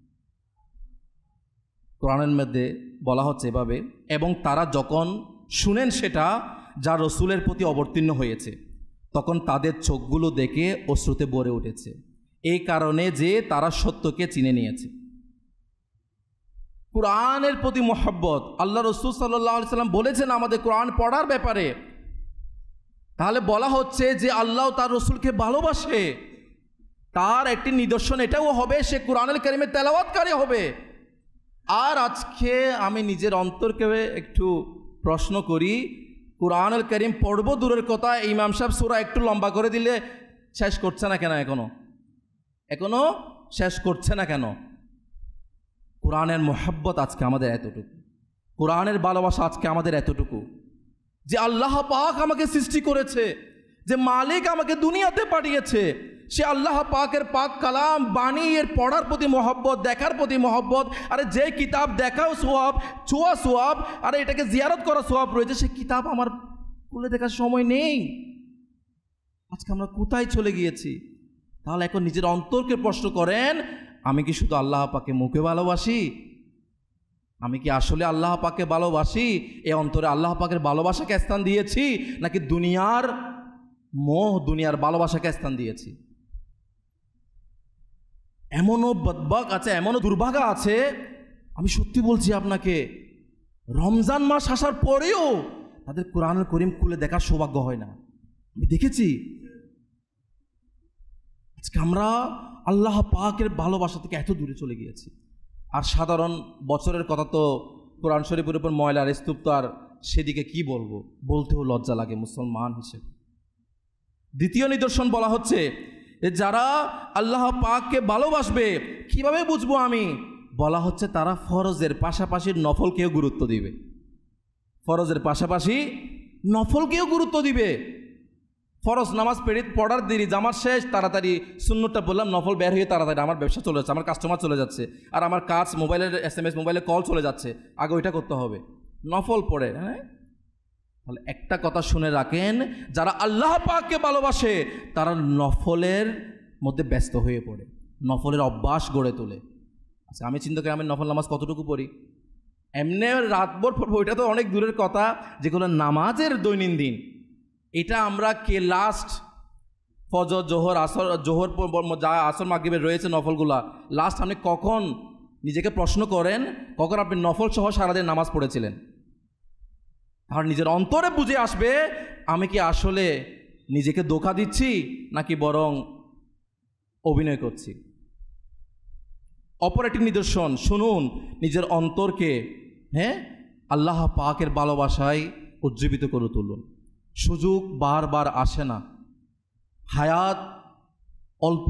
কোরআনের মধ্যে বলা হচ্ছে এভাবে, এবং তারা যখন শুনেন সেটা যা রসুলের প্রতি অবতীর্ণ হয়েছে, তখন তাদের চোখগুলো দেখে অশ্রুতে ভরে উঠেছে, এই কারণে যে তারা সত্যকে চিনে নিয়েছে। কোরআনের প্রতি মহব্বত, আল্লাহ রসুল সাল্লাল্লাহু আলাইহি সাল্লাম বলেছেন আমাদের কোরআন পড়ার ব্যাপারে। তাহলে বলা হচ্ছে যে আল্লাহ তার রসুলকে ভালোবাসে, তার একটি নিদর্শন এটাও হবে সে কোরআনুল কারীমের তেলাওয়াতকারী হবে। আর আজকে আমি নিজের অন্তরকে একটু প্রশ্ন করি, কোরআনুল কারীম পড়বো দূরের কথা, ইমাম সাহেব সূরা একটু লম্বা করে দিলে শেষ করছে না কেন? এখনো শেষ করছে না কেন? কোরআনের মহব্বত আজকে আমাদের এতটুকু, কোরআনের ভালোবাসা আজকে আমাদের এতটুকু, যে আল্লাহ পাক আমাকে সৃষ্টি করেছে, যে মালিক আমাকে দুনিয়াতে পাঠিয়েছে, সে আল্লাহ পাকের পাক কালাম বাণী এর পড়ার প্রতি মহব্বত, দেখার প্রতি মহব্বত। আরে যে কিতাব দেখাও সোয়াব, ছোঁয়া সোয়াব, আরে এটাকে জিয়ারত করা সোয়াব রয়েছে, সে কিতাব আমার খুলে দেখার সময় নেই। আজকে আমরা কোথায় চলে গিয়েছি? তাহলে এখন নিজের অন্তরকে প্রশ্ন করেন, আমি কি শুধু আল্লাহ পাকে মুখে ভালোবাসি? আমি কি আসলে আল্লাহ পাকে ভালোবাসি? এই অন্তরে আল্লাহ পাকের ভালোবাসাকে স্থান দিয়েছি, নাকি দুনিয়ার মোহ, দুনিয়ার ভালোবাসাকে স্থান দিয়েছি? এমনও বদবাক আছে, এমনও দুর্ভাগা আছে, আমি সত্যি বলছি আপনাকে, রমজান মাস আসার পরেও তাদের কোরআনুল করিম খুলে দেখার সৌভাগ্য হয় না। আমি দেখেছি। আজকে আমরা আল্লাহ পাকের ভালোবাসা থেকে এত দূরে চলে গিয়েছি। আর সাধারণ বছরের কথা তো কোরআন শরীফের উপর ময়লার স্তূপ, তো আর সেদিকে কি বলবো, বলতেও লজ্জা লাগে মুসলমান হিসেবে। দ্বিতীয় নিদর্শন বলা হচ্ছে যে যারা আল্লাহ পাককে ভালোবাসবে কিভাবে বুঝবো আমি? বলা হচ্ছে তারা ফরজের পাশাপাশি নফলকেও গুরুত্ব দিবে। ফরজের পাশাপাশি নফলকেও গুরুত্ব দিবে। ফরজ নামাজ পড়ার দেরি, জামাত শেষ, তাড়াতাড়ি সুন্নতটা বললাম, নফল বের হয়ে তাড়াতাড়ি আমার ব্যবসা চলে যাচ্ছে, আমার কাস্টমার চলে যাচ্ছে, আর আমার কাজ মোবাইলের SMS, মোবাইলে কল চলে যাচ্ছে, আগে ওইটা করতে হবে, নফল পড়ে। হ্যাঁ, তাহলে একটা কথা শুনে রাখেন, যারা আল্লাহ পাককে ভালোবাসে তারা নফলের মধ্যে ব্যস্ত হয়ে পড়ে, নফলের অভ্যাস গড়ে তোলে। আচ্ছা, আমি চিন্তা করি আমি নফল নামাজ কতটুকু পড়ি? এমনি রাতভর পড়বো ওইটা তো অনেক দূরের কথা, যেগুলো নামাজের দৈনন্দিন, এটা আমরা কে লাস্ট ফজর, জোহর, আসর, জোহর যা আসর মাগরিবের রয়েছে নফলগুলা, লাস্ট আপনি কখন নিজেকে প্রশ্ন করেন কখন আপনি নফল সহ সারাদিন নামাজ পড়েছিলেন? আর নিজের অন্তরে বুঝে আসবে আমি কি আসলে নিজেকে ধোঁকা দিচ্ছি নাকি বরং অভিনয় করছি। অপর একটি নিদর্শন শুনুন, নিজের অন্তরকে আল্লাহ পাকের ভালোবাসায় উজ্জীবিত করে তুলুন। সুযোগ বারবার আসে না, হায়াত অল্প,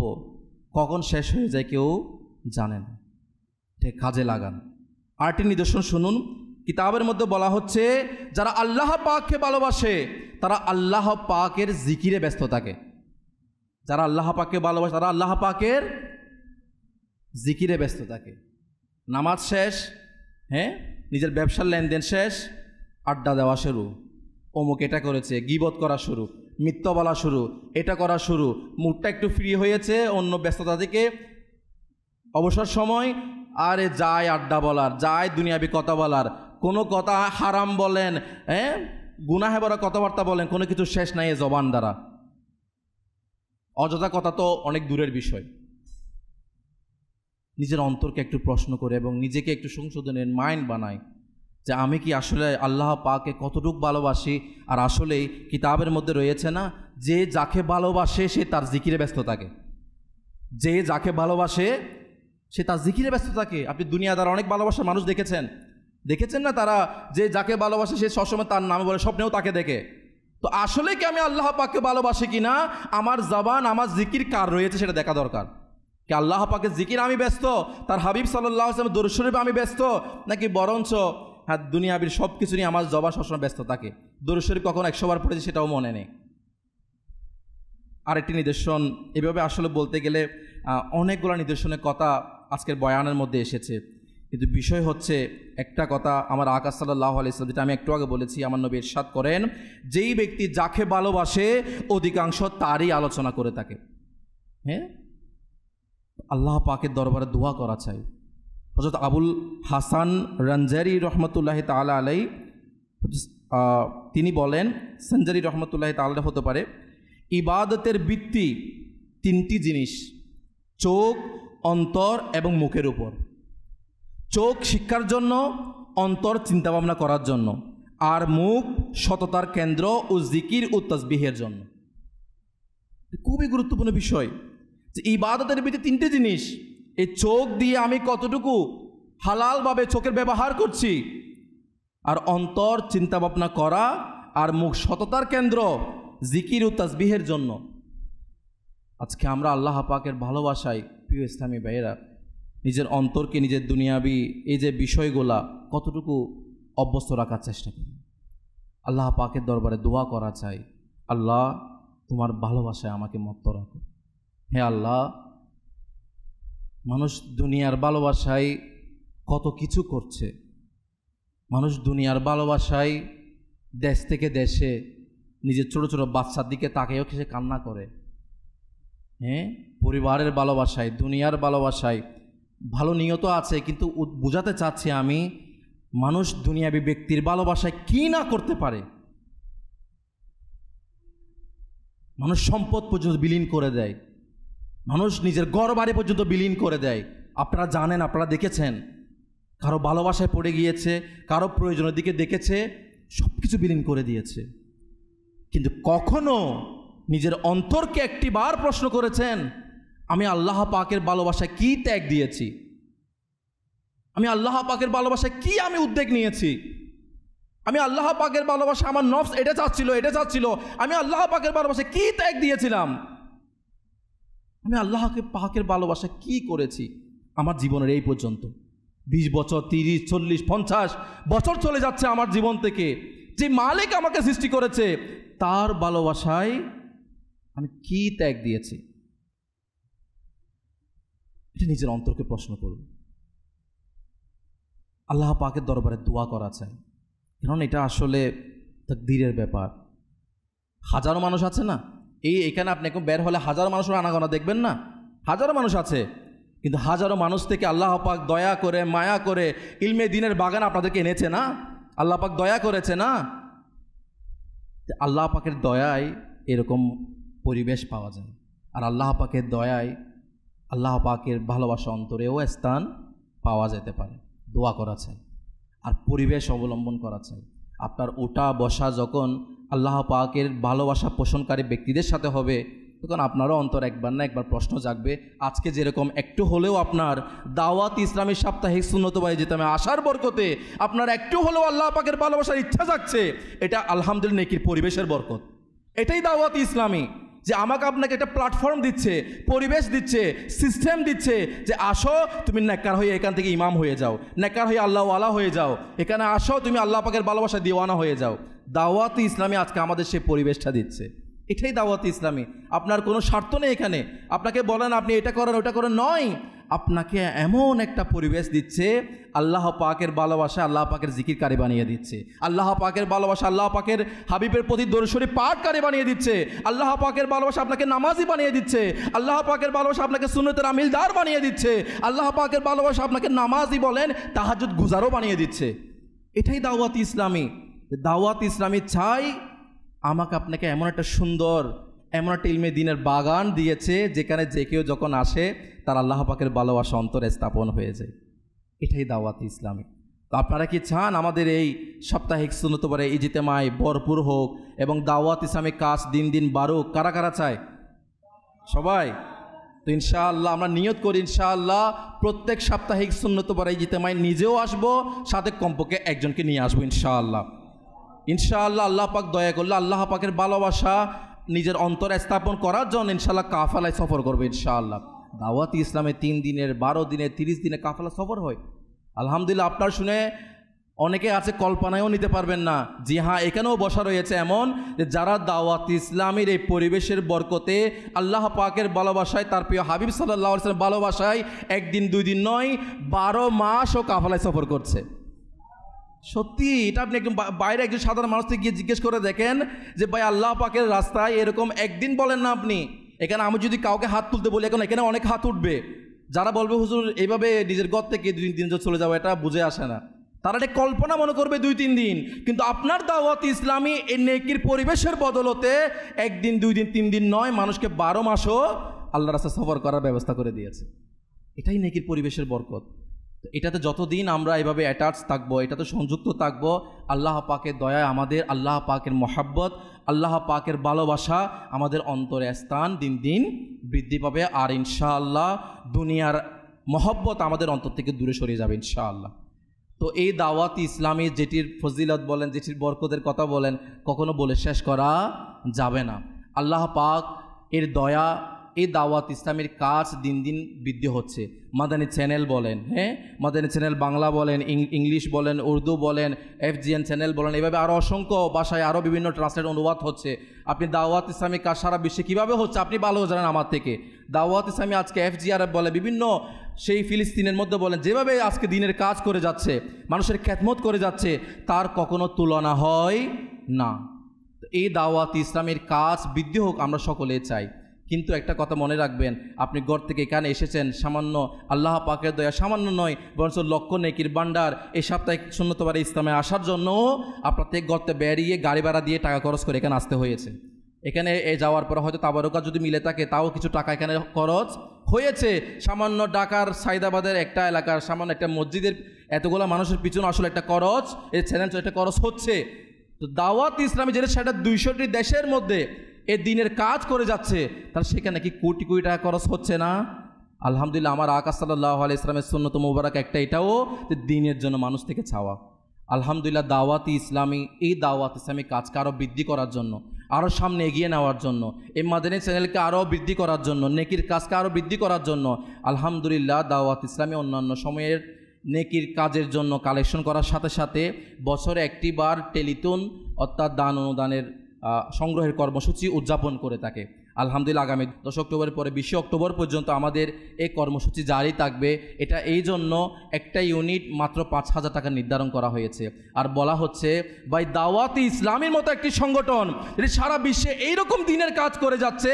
কখন শেষ হয়ে যায় কেউ জানে না, ঠিক কাজে লাগান। আরেকটি নিদর্শন শুনুন, কিতাবের মধ্যে বলা হচ্ছে যারা আল্লাহ পাককে ভালোবাসে তারা আল্লাহ পাকের জিকিরে ব্যস্ত থাকে। যারা আল্লাহ পাককে ভালোবাসে তারা আল্লাহ পাকের জিকিরে ব্যস্ত থাকে। নামাজ শেষ, নিজের ব্যবসার লেনদেন শেষ, আড্ডা দেওয়া শুরু, অমুক এটা করেছে, গীবত করা শুরু, মিথ্যা বলা শুরু, এটা করা শুরু, মুডটা একটু ফ্রি হয়েছে অন্য ব্যস্ততা থেকে, অবসর সময় আরে যায় আড্ডা বলার, যায় দুনিয়াবি কথা বলার, কোনো কথা হারাম বলেন, গুনাহে ভরা কথাবার্তা বলেন, কোনো কিছু শেষ নাই এ জবান দ্বারা। অযথা কথা তো অনেক দূরের বিষয়। নিজের অন্তরকে একটু প্রশ্ন করে এবং নিজেকে একটু সংশোধনের মাইন্ড বানায় যে আমি কি আসলে আল্লাহ পাককে কতটুকু ভালোবাসি। আর আসলেই কিতাবের মধ্যে রয়েছে না, যে যাকে ভালোবাসে সে তার জিকিরে ব্যস্ত থাকে। যে যাকে ভালোবাসে সে তার জিকিরে ব্যস্ত থাকে। আপনি দুনিয়াদার অনেক ভালোবাসার মানুষ দেখেছেন না, তারা যে যাকে ভালোবাসে সে সবসময় তার নামে বলে, স্বপ্নেও তাকে দেখে। তো আসলে কি আমি আল্লাহ পাককে ভালোবাসি কিনা, আমার জবান, আমার জিকির কার রয়েছে সেটা দেখা দরকার। কি আল্লাহ পাকের জিকির আমি ব্যস্ত, তার হাবিব সাল্লাল্লাহু আলাইহি ওয়াসাল্লামের দরুদ শরীফে আমি ব্যস্ত, নাকি বরঞ্চ দুনিয়াবির সব কিছু নিয়ে আমার জবান সবসময় ব্যস্ত থাকে, দরুদ শরীফ কখন 100 বার পড়েছি সেটাও মনে নেই। আরেকটি নিদর্শন, এভাবে আসলে বলতে গেলে অনেকগুলো নিদর্শনের কথা আজকের বয়ানের মধ্যে এসেছে, কিন্তু বিষয় হচ্ছে একটা কথা, আমার আকা সাল্লাল্লাহু আলাইহি ওয়াসাল্লাম, যেটা আমি একটু আগে বলেছি, আমার নবী ইরশাদ করেন, যেই ব্যক্তি যাকে ভালোবাসে অধিকাংশ তারই আলোচনা করে থাকে। আল্লাহ পাকের দরবারে দোয়া করা চাই। হযরত আবুল হাসান রানজারি রহমতুল্লাহি তাআলা আলাইহি তিনি বলেন, সঞ্জারি রহমতুল্লাহি তাআলা হতে পারে, ইবাদতের ভিত্তি 3টি জিনিস, চোখ, অন্তর এবং মুখের উপর। চোখ শিক্ষার জন্য, অন্তর চিন্তাভাবনা করার জন্য, আর মুখ সততার কেন্দ্র ও জিকির ও তাসবিহের জন্য। খুবই গুরুত্বপূর্ণ বিষয় যে ইবাদতের ভিতরে 3টে জিনিস। এই চোখ দিয়ে আমি কতটুকু হালালভাবে চোখের ব্যবহার করছি, আর অন্তর চিন্তাভাবনা করা, আর মুখ সততার কেন্দ্র জিকির ও তাসবিহের জন্য। আজকে আমরা আল্লাহ পাকের ভালোবাসায়, প্রিয় ইসলামী ভাইয়েরা, নিজের অন্তরকে, নিজের দুনিয়াবি এই যে বিষয়গুলা কতটুকু অভ্যস্ত রাখার চেষ্টা করি। আল্লাহ পাকের দরবারে দোয়া করা চাই, আল্লাহ তোমার ভালোবাসায় আমাকে মত্ত রাখো। হে আল্লাহ, মানুষ দুনিয়ার ভালোবাসায় কত কিছু করছে, মানুষ দুনিয়ার ভালোবাসায় দেশ থেকে দেশে নিজের ছোট ছোট বাচ্চার দিকে তাকিয়েও সে কান্না করে। হ্যাঁ, পরিবারের ভালোবাসায়, দুনিয়ার ভালোবাসায় ভালো নিয়ত আছে, কিন্তু বোঝাতে চাচ্ছি আমি, মানুষ দুনিয়াবী ব্যক্তির ভালোবাসায় কি না করতে পারে। মানুষ সম্পদ পর্যন্ত বিলীন করে দেয়, মানুষ নিজের ঘর বাড়ি পর্যন্ত বিলীন করে দেয়। আপনারা জানেন, আপনারা দেখেছেন, কারো ভালোবাসায় পড়ে গিয়েছে, কারো প্রয়োজনের দিকে দেখেছে, সব কিছু বিলীন করে দিয়েছে। কিন্তু কখনো নিজের অন্তরকে একটিবার প্রশ্ন করেছেন, আমি আল্লাহ পাকের ভালোবাসায় কি ত্যাগ দিয়েছি? আমি আল্লাহ পাকের ভালোবাসায় কি আমি উদ্যোগ নিয়েছি? আমি আল্লাহ পাকের ভালোবাসা, আমার নফস এটা চাচ্ছিল, আমি আল্লাহ পাকের ভালোবাসায় কি ত্যাগ দিয়েছিলাম? আমি আল্লাহ পাকের ভালোবাসা কি করেছি আমার জীবনের এই পর্যন্ত? 20 বছর, 30, 40, 50 বছর চলে যাচ্ছে আমার জীবন থেকে। যে মালিক আমাকে সৃষ্টি করেছে তার ভালোবাসায় আমি কি ত্যাগ দিয়েছি? এটা নিজের অন্তরকে প্রশ্ন করুন। আল্লাহ পাকের দরবারে দোয়া করা চাই, কারণ এটা আসলে তাকদীরের ব্যাপার। হাজারো মানুষ আছে না, এখানে আপনি এখন বের হলে হাজারো মানুষের আনাগোনা দেখবেন না, হাজারো মানুষ আছে, কিন্তু হাজারো মানুষ থেকে আল্লাহ পাক দয়া করে, মায়া করে ইলমে দ্বীনের বাগান আপনাদেরকে এনেছে না? আল্লাহ পাক দয়া করেছে না? আল্লাহ পাকের দয়ায় এরকম পরিবেশ পাওয়া যায়। আর আল্লাহ পাকের দয়ায় আল্লাহ পাকের ভালোবাসা অন্তরেও স্থান পাওয়া যেতে পারে। দোয়া করা চাই আর পরিবেশ অবলম্বন করা চাই। আপনার ওঠা বসা যখন আল্লাহ পাকের ভালোবাসা পোষণকারী ব্যক্তিদের সাথে হবে, তখন আপনারও অন্তর একবার না একবার প্রশ্ন জাগবে। আজকে যেরকম একটু হলেও আপনার দাওয়াত ইসলামী সাপ্তাহিক সুন্নত বাই যেতামে আসার বরকতে আপনার একটু হলেও আল্লাহ পাকের ভালোবাসার ইচ্ছা জাগছে, এটা আলহামদুলিল্লাহ নেকির পরিবেশের বরকত। এটাই দাওয়াত ইসলামী, যে আমাকে আপনাকে একটা প্ল্যাটফর্ম দিচ্ছে, পরিবেশ দিচ্ছে, সিস্টেম দিচ্ছে, যে আসো তুমি নেককার হয়ে এখান থেকে ইমাম হয়ে যাও, নেককার হয়ে আল্লাহওয়ালা হয়ে যাও, এখানে আসো তুমি আল্লাহ পাকের ভালোবাসা দিওয়ানা হয়ে যাও। দাওয়াত ইসলামী আজকে আমাদের সেই পরিবেশটা দিচ্ছে। এটাই দাওয়াত ইসলামী। আপনার কোনো স্বার্থ নেই এখানে, আপনাকে বলেন আপনি এটা করেন ওটা করেন নয়, আপনাকে এমন একটা পরিবেশ দিচ্ছে, আল্লাহ পাকের ভালোবাসা আল্লাহ পাকের জিকিরকারী বানিয়ে দিচ্ছে, আল্লাহ পাকের ভালোবাসা আল্লাহ পাকের হাবিবের প্রতি দরুদ শরীফ পাঠকারী বানিয়ে দিচ্ছে, আল্লাহ পাকের ভালোবাসা আপনাকে নামাজি বানিয়ে দিচ্ছে, আল্লাহ পাকের ভালোবাসা আপনাকে সুন্নতের আমিলদার বানিয়ে দিচ্ছে, আল্লাহ পাকের ভালোবাসা আপনাকে নামাজি বলেন তাহাজ্জুদ গুজারও বানিয়ে দিচ্ছে। এটাই দাওয়াত ইসলামী। দাওয়াত ইসলামী চাই আমাকে আপনাকে এমন একটা সুন্দর, এমন একটা ইলমে দ্বীনের বাগান দিয়েছে, যেখানে যে কেউ যখন আসে তার আল্লাহ পাকের ভালোবাসা অন্তরে স্থাপন হয়ে যায়। এটাই দাওয়াত ইসলামী। তো আপনারা কি চান আমাদের এই সাপ্তাহিক সুন্নত বারে ইজতেমায় ভরপুর হোক এবং দাওয়াত ইসলামিক কাজ দিন দিন বাড়ুক? কারা কারা চায়? সবাই? তো ইনশাআল্লাহ আমরা নিয়ত করি, ইনশাআল্লাহ প্রত্যেক সাপ্তাহিক সুন্নত বারে ইজতেমায় নিজেও আসবো, সাথে কমপক্ষে একজনকে নিয়ে আসবো ইনশাআল্লাহ। ইনশাআল্লাহ আল্লাহ পাক দয়া করলে আল্লাহ পাকের ভালোবাসা নিজের অন্তরে স্থাপন করার জন্য ইনশাআল্লাহ কাফেলায় সফর করবে ইনশাআল্লাহ। দাওয়াত ইসলামে 3 দিনের, 12 দিনের, 30 দিনে কাফেলা সফর হয়। আলহামদুলিল্লাহ, আপনার শুনে অনেকে আছে কল্পনায়ও নিতে পারবেন না। জি হ্যাঁ, এখানেও বসা রয়েছে এমন যে যারা দাওয়াত ইসলামের এই পরিবেশের বরকতে আল্লাহ পাকের ভালোবাসায়, তার প্রিয় হাবিব সাল্লাল্লাহু আলাইহি ওয়াসাল্লাম ভালোবাসায় একদিন 2 দিন নয় 12 মাসও কাফেলায় সফর করছে। সত্যি, এটা আপনি একদম বাইরে একজন সাধারণ মানুষ থেকে গিয়ে জিজ্ঞেস করে দেখেন যে ভাই আল্লাহ পাকের রাস্তায় এরকম একদিন বলেন না আপনি। এখানে আমি যদি কাউকে হাত তুলতে বলি, এখন এখানে অনেক হাত উঠবে, যারা বলবে হুজুর এইভাবে নিজের ঘর থেকে 2 দিন চলে যাবো, এটা বুঝে আসে না। তারা এটা কল্পনা মনে করবে 2-3 দিন, কিন্তু আপনার দাওয়াত ইসলামী এই নেকির পরিবেশের বদলতে 1 দিন, 2 দিন, 3 দিন নয়, মানুষকে 12 মাসও আল্লাহর রাস্তায় সফর করার ব্যবস্থা করে দিয়েছে। এটাই নেকির পরিবেশের বরকত। এটাতে যতদিন আমরা এভাবে অ্যাটাচ থাকবো, এটাতে সংযুক্ত থাকবো, আল্লাহ পাকের দয়ায় আমাদের আল্লাহ পাকের মহাব্বত, আল্লাহ পাকের ভালোবাসা আমাদের অন্তরে স্থান দিন দিন বৃদ্ধি পাবে। আর ইনশাআল্লাহ দুনিয়ার মহব্বত আমাদের অন্তর থেকে দূরে সরিয়ে যাবে ইনশাআল্লাহ। তো এই দাওয়াত ইসলামী যেটির ফজিলত বলেন, যেটির বরকতের কথা বলেন, কখনো বলে শেষ করা যাবে না। আল্লাহ পাক এর দয়া, এই দাওয়াত ইসলামের কাজ দিন দিন বৃদ্ধি হচ্ছে। মাদানী চ্যানেল বলেন, হ্যাঁ মাদানী চ্যানেল বাংলা বলেন, ইংলিশ বলেন, উর্দু বলেন, FGN চ্যানেল বলেন, এভাবে আরও অসংখ্য ভাষায় আরও বিভিন্ন ট্রান্সলেট অনুবাদ হচ্ছে। আপনি দাওয়াত ইসলামিক কাজ সারা বিশ্বে কীভাবে হচ্ছে আপনি ভালো জানেন আমার থেকে। দাওয়াত ইসলামী আজকে FGRF বলে, বিভিন্ন সেই ফিলিস্তিনের মধ্যে বলেন, যেভাবে আজকে দিনের কাজ করে যাচ্ছে, মানুষের খেদমত করে যাচ্ছে, তার কখনো তুলনা হয় না। এই দাওয়াত ইসলামের কাজ বৃদ্ধি হোক আমরা সকলে চাই। কিন্তু একটা কথা মনে রাখবেন, আপনি ঘর থেকে এখানে এসেছেন সামান্য আল্লাহ পাকের দয়া, সামান্য নয় বরঞ্চ লক্ষ নেকির ভান্ডার এই সাপ্তাহিক সুন্নতবারে ইসলামে আসার জন্য আপনার থেকে ঘরতে বেরিয়ে গাড়ি ভাড়া দিয়ে টাকা খরচ করে এখানে আসতে হয়েছে। এখানে যাওয়ার পর হয়তো তাবারুকা যদি মিলে থাকে তাও কিছু টাকা এখানে খরচ হয়েছে। সামান্য ঢাকার সাইদাবাদের একটা এলাকার সামান্য একটা মসজিদের এতগুলো মানুষের পিছনে আসলে একটা খরচ, এই চ্যালেঞ্জ একটা খরচ হচ্ছে। তো দাওয়াত ইসলামী যেটা সেটা 200টি দেশের মধ্যে এই দিনের কাজ করে যাচ্ছে, তার সেখানে কি কোটি কোটি টাকা খরচ হচ্ছে না? আলহামদুলিল্লাহ, আমার আকা সাল্লাল্লাহু আলাইহি ইসলামের সুন্নত মুবারক একটা এটাও যে দিনের জন্য মানুষ থেকে চাওয়া। আলহামদুলিল্লাহ, দাওয়াত ইসলামী, এই দাওয়াত ইসলামী কাজকে আরও বৃদ্ধি করার জন্য, আরও সামনে এগিয়ে নেওয়ার জন্য, এই মাদানী চ্যানেলকে আরও বৃদ্ধি করার জন্য, নেকির কাজকে আরও বৃদ্ধি করার জন্য আলহামদুলিল্লাহ দাওয়াত ইসলামী অন্যান্য সময়ের নেকির কাজের জন্য কালেকশন করার সাথে সাথে বছরে একটি বার টেলিথন অর্থাৎ দান অনুদানের সংগ্রহের কর্মসূচি উদযাপন করে থাকে। আলহামদুলিল্লাহ, আগামী 10 অক্টোবরের পরে 20 অক্টোবর পর্যন্ত আমাদের এই কর্মসূচি জারি থাকবে। এটা এই জন্য একটা ইউনিট মাত্র 5,000 টাকা নির্ধারণ করা হয়েছে। আর বলা হচ্ছে ভাই দাওয়াতে ইসলামের মতো একটি সংগঠন যেটি সারা বিশ্বে এইরকম দিনের কাজ করে যাচ্ছে,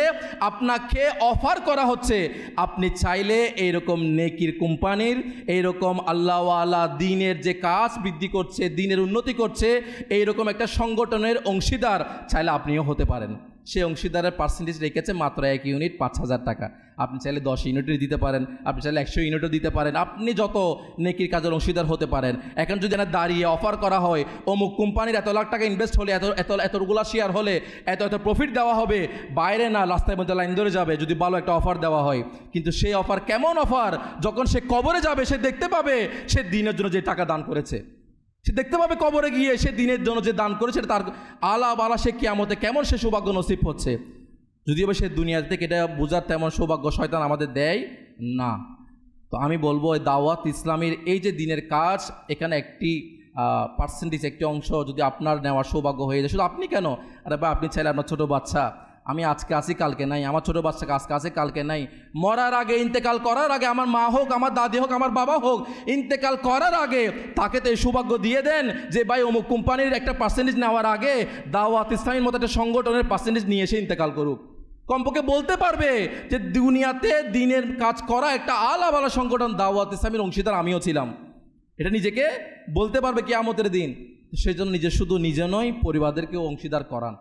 আপনাকে অফার করা হচ্ছে আপনি চাইলে এইরকম নেকির কোম্পানির, এইরকম আল্লাহওয়ালা দিনের যে কাজ বৃদ্ধি করছে, দিনের উন্নতি করছে, এইরকম একটা সংগঠনের অংশীদার চাইলে আপনিও হতে পারেন। সে অংশীদারের পার্সেন্টেজ রেখেছে মাত্র 1 ইউনিট 5,000 টাকা। আপনি চাইলে 10 ইউনিটও দিতে পারেন, আপনি চাইলে 100 ইউনিটও দিতে পারেন, আপনি যত নেকির কাজের অংশীদার হতে পারেন। এখন যদি না দাঁড়িয়ে অফার করা হয় অমুক কোম্পানির এত লাখ টাকা ইনভেস্ট হলে এতগুলা শেয়ার হলে এত প্রফিট দেওয়া হবে, বাইরে না রাস্তার মধ্যে লাইন ধরে যাবে যদি ভালো একটা অফার দেওয়া হয়। কিন্তু সেই অফার কেমন অফার, যখন সে কবরে যাবে সে দেখতে পাবে সে দিনের জন্য যে টাকা দান করেছে, সে দেখতে পাবে কবরে গিয়ে সে দিনের জন্য যে দান করেছে তার আলা সে কিয়ামতে কেমন সে সৌভাগ্য নসিব হচ্ছে। যদিও সে দুনিয়া থেকে এটা বোঝার তেমন সৌভাগ্য শয়তান আমাদের দেয় না। তো আমি বলবো এই দাওয়াত ইসলামের এই যে দিনের কাজ, এখানে একটি পার্সেন্টেজ, একটি অংশ যদি আপনার নেওয়ার সৌভাগ্য হয়ে যায়, শুধু আপনি কেন, আরে বা আপনি চাইলে আপনার ছোটো বাচ্চা, আমি আজকে আসি কালকে নাই, আমার ছোটো বাচ্চাকে আজকে আসে কালকে নাই, মরার আগে ইন্তেকাল করার আগে আমার মা হোক, আমার দাদি হোক, আমার বাবা হোক, ইন্তেকাল করার আগে তাকে তো এই সৌভাগ্য দিয়ে দেন যে ভাই অমুক কোম্পানির একটা পার্সেন্টেজ নেওয়ার আগে দাওয়াত ইসলামের মতো একটা সংগঠনের পার্সেন্টেজ নিয়ে এসে ইন্তেকাল করুক। কমপক্ষে বলতে পারবে যে দুনিয়াতে দিনের কাজ করা একটা আলাদা সংগঠন দাওয়াত ইসলামের অংশীদার আমিও ছিলাম, এটা নিজেকে বলতে পারবে কিয়ামতের দিন। সেই জন্য শুধু নিজে নয়, পরিবারদেরকেও অংশীদার করান।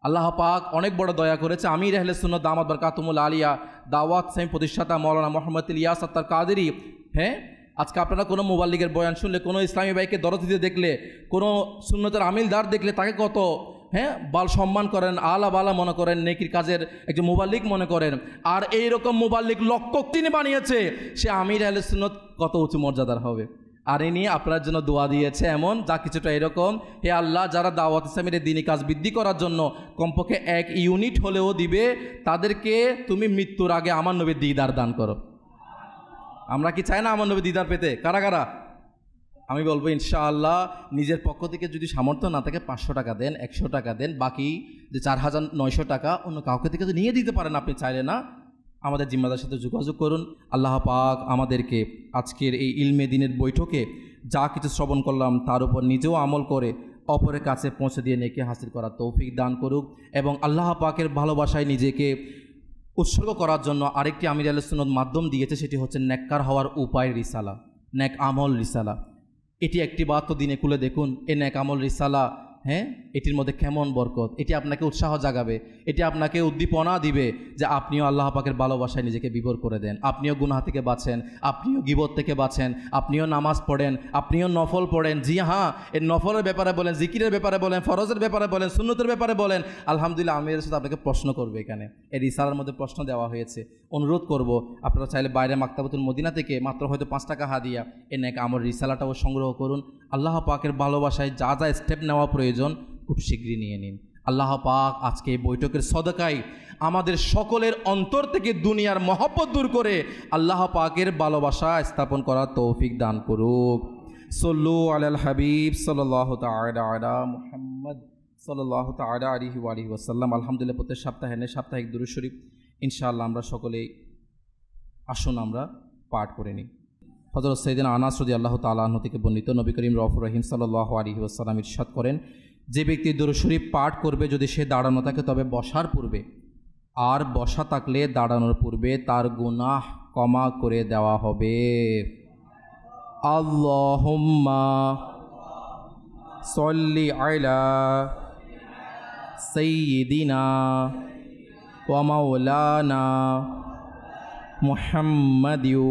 আল্লাহ পাক অনেক বড় দয়া করেছে। আমির আহলে সুন্নাত দামাত বারকাতুহুল আলিয়া দাওয়াত ইসলামী প্রতিষ্ঠাতা মাওলানা মুহাম্মদ ইলিয়াস আত্তার কাদেরী, হ্যাঁ, আজকে আপনারা কোনো মুবাল্লিগের বয়ান শুনলে, কোনো ইসলামী ভাইকে দরদ দিতে দেখলে, কোনো সুন্নতের আমিলদার দেখলে তাকে কত বাল সম্মান করেন, আলা বালা মনে করেন, নেকির কাজের একজন মুবাল্লিগ মনে করেন। আর এইরকম মুবাল্লিগ লক্ষ তিনি বানিয়েছে, সে আমির আহলে সুন্নাত কত উঁচু মর্যাদার হবে। আর এ নিয়ে আপনার জন্য দোয়া দিয়েছে এমন যা কিছুটা এরকম, হে আল্লাহ, যারা দাওয়াত ইসলামের দিনী কাজ বৃদ্ধি করার জন্য কমপক্ষে 1 ইউনিট হলেও দিবে, তাদেরকে তুমি মৃত্যুর আগে আমার নবীর দিদার দান করো। আমরা কি চাই না আমার নবীর দিদার পেতে? কারা কারা? আমি বলবো ইনশাআল্লাহ নিজের পক্ষ থেকে যদি সামর্থ্য না থাকে 500 টাকা দেন, 100 টাকা দেন, বাকি যে 4,900 টাকা অন্য কাউকে থেকে তো নিয়ে দিতে পারেন আপনি চাইলে না। আমাদের জিম্মাদার সাথে যোগাযোগ করুন। আল্লাহ পাক আমাদেরকে আজকের এই ইলমে দিনের বৈঠকে যা কিছু শ্রবণ করলাম তার উপর নিজেও আমল করে অপরের কাছে পৌঁছে দিয়ে নেকি হাসিল করার তৌফিক দান করুক, এবং আল্লাহ পাকের ভালোবাসায় নিজেকে উৎসর্গ করার জন্য আরেকটি আমির আহলে সুন্নাত মাধ্যম দিয়েছে, সেটি হচ্ছে নেককার হওয়ার উপায় রিসালা, নেক আমল রিসালা। এটি একটি বাত তো দিনে খুলে দেখুন, এই নেক আমল রিসালা, হ্যাঁ, এটির মধ্যে কেমন বরকত। এটি আপনাকে উৎসাহ জাগাবে, এটি আপনাকে উদ্দীপনা দিবে যে আপনিও আল্লাহ পাকের ভালোবাসায় নিজেকে বিভোর করে দেন, আপনিও গুনাহ থেকে বাঁচেন, আপনিও গীবত থেকে বাঁচেন, আপনিও নামাজ পড়েন, আপনিও নফল পড়েন। জি হ্যাঁ, এর নফলের ব্যাপারে বলেন, জিকিরের ব্যাপারে বলেন, ফরজের ব্যাপারে বলেন, সুন্নতের ব্যাপারে বলেন। আলহামদুলিল্লাহ, আমি এর সাথে আপনাকে প্রশ্ন করবো, এখানে এই রিসালার মধ্যে প্রশ্ন দেওয়া হয়েছে। অনুরোধ করব আপনারা চাইলে বাইরে মাকতাবাতুল মদিনা থেকে মাত্র হয়তো 5 টাকা হাদিয়া এ নেক আমল রিসালাটাও সংগ্রহ করুন। আল্লাহ পাকের ভালোবাসায় যা যা স্টেপ নেওয়া প্রয়োজন খুব শীঘ্রই নিয়ে নিন। আল্লাহ পাক আজকে এই বৈঠকের সদকায় আমাদের সকলের অন্তর থেকে দুনিয়ার মহব্বত দূর করে আল্লাহ পাকের ভালোবাসা স্থাপন করার তৌফিক দান করুক। সল্লু আলাল হাবিব সাল্লাল্লাহু তাআলা আলা মুহাম্মদ সাল্লাল্লাহু তাআলা আলাইহি ওয়া আলিহি ওয়াসাল্লাম। আলহামদুলিল্লাহ, প্রত্যেক সপ্তাহে সাপ্তাহিক দুরূদ শরীফ ইনশাআল্লাহ আমরা সকলেই আসুন আমরা পাঠ করে নিই। হযরত সাইয়েদনা আনাস রাদিয়াল্লাহু তাআলা আনহু থেকে বর্ণিত, নবী করিম রউফুর রহিম সাল্লাল্লাহু আলাইহি ওয়াসাল্লাম ইরশাদ করেন, যে ব্যক্তি দুরূদ শরীফ পাঠ করবে যদি সে দাঁড়ানো থাকে তবে বসার পূর্বে, আর বসা থাকলে দাঁড়ানোর পূর্বে তার গুনাহ ক্ষমা করে দেওয়া হবে। আল্লাহুম্মা সল্লি আলা সাইয়্যিদিনা ওয়া মাওলানা মুহাম্মাদিউ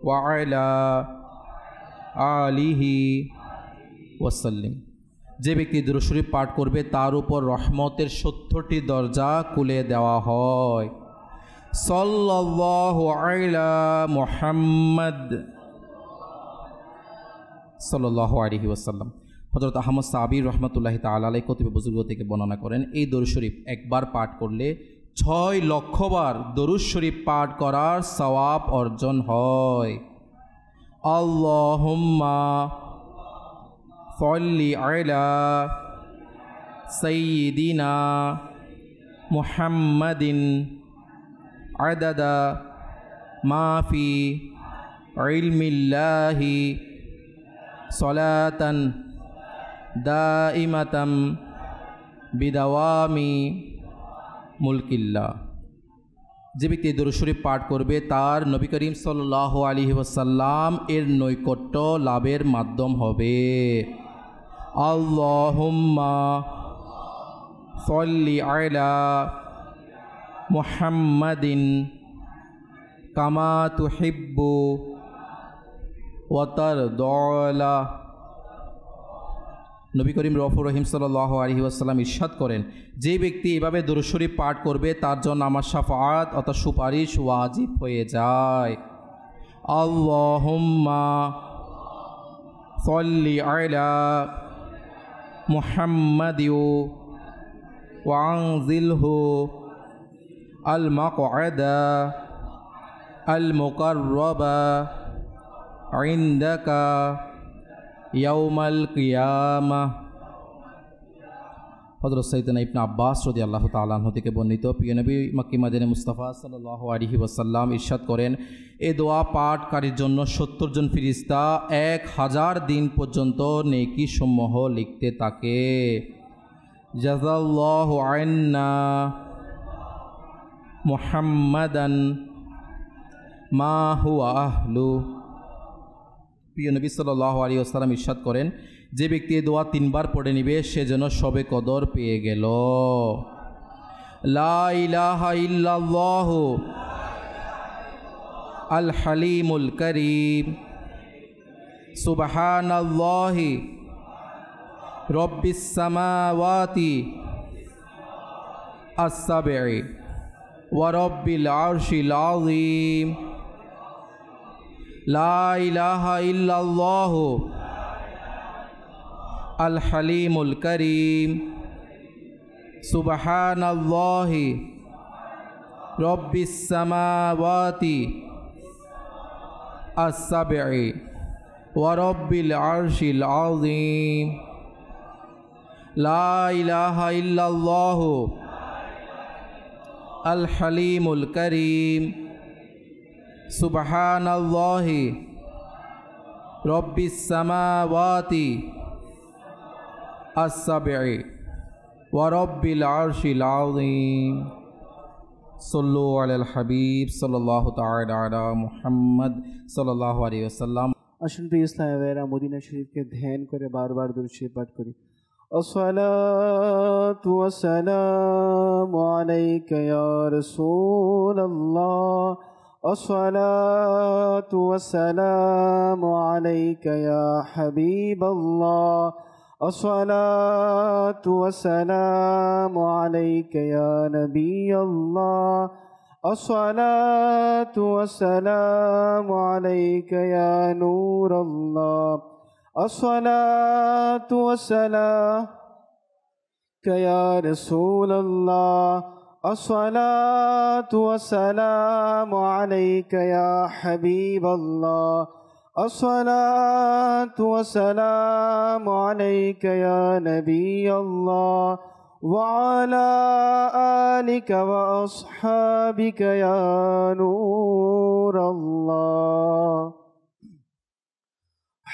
ওয়া আলা আলিহি ওয়াসাল্লিম। যে ব্যক্তি দুরূদ শরীফ পাঠ করবে তার উপর রহমতের 70টি দরজা খুলে দেওয়া হয়। সাল্লাল্লাহু আলা মুহাম্মদ সাল্লাল্লাহু আলাইহি ওয়াসাল্লাম। হযরত আহমদ সাবির রহমতুল্লাহি তাআলা আলাইহি কতিপয় বুজুর্গ থেকে বর্ণনা করেন, এই দরুদ শরীফ একবার পাঠ করলে 6 লক্ষ বার দরুদ শরীফ পাঠ করার সওয়াব অর্জন হয়। আল্লাহুম্মা সল্লি আলা সাইয়্যিদিনা মুহাম্মাদিন আদাদা মা ফি ইলমিল্লাহি সলাতান দাইমাতাম বিদাওয়ামি মুলকিল্লাহ। যে ব্যক্তি দরুদ শরীফ পাঠ করবে তার নবী করিম সাল্লাল্লাহু আলাইহি ওয়াসাল্লাম এর নৈকট্য লাভের মাধ্যম হবে। আল্লাহুম্মা সল্লি আলা মুহাম্মাদিন কামা তুহিব্বু ওয়া তারদা। নবী করিম রফুর রহিম সাল্লাল্লাহু আলাইহি ওয়াসাল্লাম ইরশাদ করেন, যে ব্যক্তি এভাবে দরুদ শরীফ পাঠ করবে তার জন্য আমার শাফাআত অর্থাৎ সুপারিশ ওয়াজিব হয়ে যায়। আল্লাহুম্মা সল্লি আলা মুহাম্মাদিউ ওয়া আনজিলহু আল মাকআদা আল মুকাররাবা ইনদাকা ইয়াউমাল কিয়ামাহ। হযরত সাইয়েদনা ইবনে আব্বাস রাদিয়াল্লাহু তাআলা আনহু থেকে বর্ণিত, প্রিয় নবী মক্কি মদিনা মুস্তাফা সাল্লাল্লাহু আলাইহি ওয়াসাল্লাম ইরশাদ করেন, এই দোয়া পাঠকারীর জন্য 70 জন ফেরেশতা 1000 দিন পর্যন্ত নেকি সমূহ লিখতে থাকে। জাযাল্লাহু আন্না মুহাম্মাদান মা হুয়া আহলু। প্রিয় নবী সাল্লাল্লাহু আলাইহি ওয়াসাল্লাম ইরশাদ করেন, যে ব্যক্তি এই দোয়া 3 বার পড়ে নিবে সে যেন শবে কদর পেয়ে গেল। লা ইলাহা ইল্লাল্লাহু আল হালিমুল কারীম সুবহানাল্লাহি রব্বিস সামাওয়াতি আস-সাবঈ ওয়া রব্বিল আরশিল আযীম। লা ইলাহা ইল্লাল্লাহু আল হালিমুল কারীম সুবহানাল্লাহি রব্বিস সামাওয়াতি আস-সাবঈ ওয়া রব্বিল আরশিল আযীম। লা ইলাহা ইল্লাল্লাহু আল হালিমুল কারীম সুবহানাল্লাহি রব্বিস সামাওয়াতি আস-সাবঈ ওয়া রব্বিল আরশিল আযীম। সাল্লু আলাল হাবিব সাল্লাল্লাহু তাআলা আলা মুহাম্মদ সাল্লাল্লাহু আলাইহি ওয়াসাল্লাম। আসুন প্রিয় ইসলামী ভাইয়েরা, মদিনা শরীফকে ধ্যান করে বারবার দরুদ শরীফ পাঠ করি। আসসালাতু ওয়াসসালামু আলাইকা ইয়া রাসূলুল্লাহ। আসসালাতু ওয়াসসালামু আলাইকা ইয়া হাবিবাল্লাহ। আসসালাতু ওয়াসসালামু আলাইকা ইয়া নবিয়াল্লাহ। আসসালাতু ওয়াসসালামু আলাইকা ইয়া নূরাল্লাহ। আসসালাতু ওয়াসসালামু ইয়া রাসূলুল্লাহ। আসসালাতু ওয়াসসালামু আলাইকা ইয়া হাবিবাল্লাহ। আসসালাতু ওয়াসসালামু আলাইকা ইয়া নবিয়াল্লাহ ওয়া আলা আলিকা ওয়া আসহাবিকা ইয়া নূরাল্লাহ।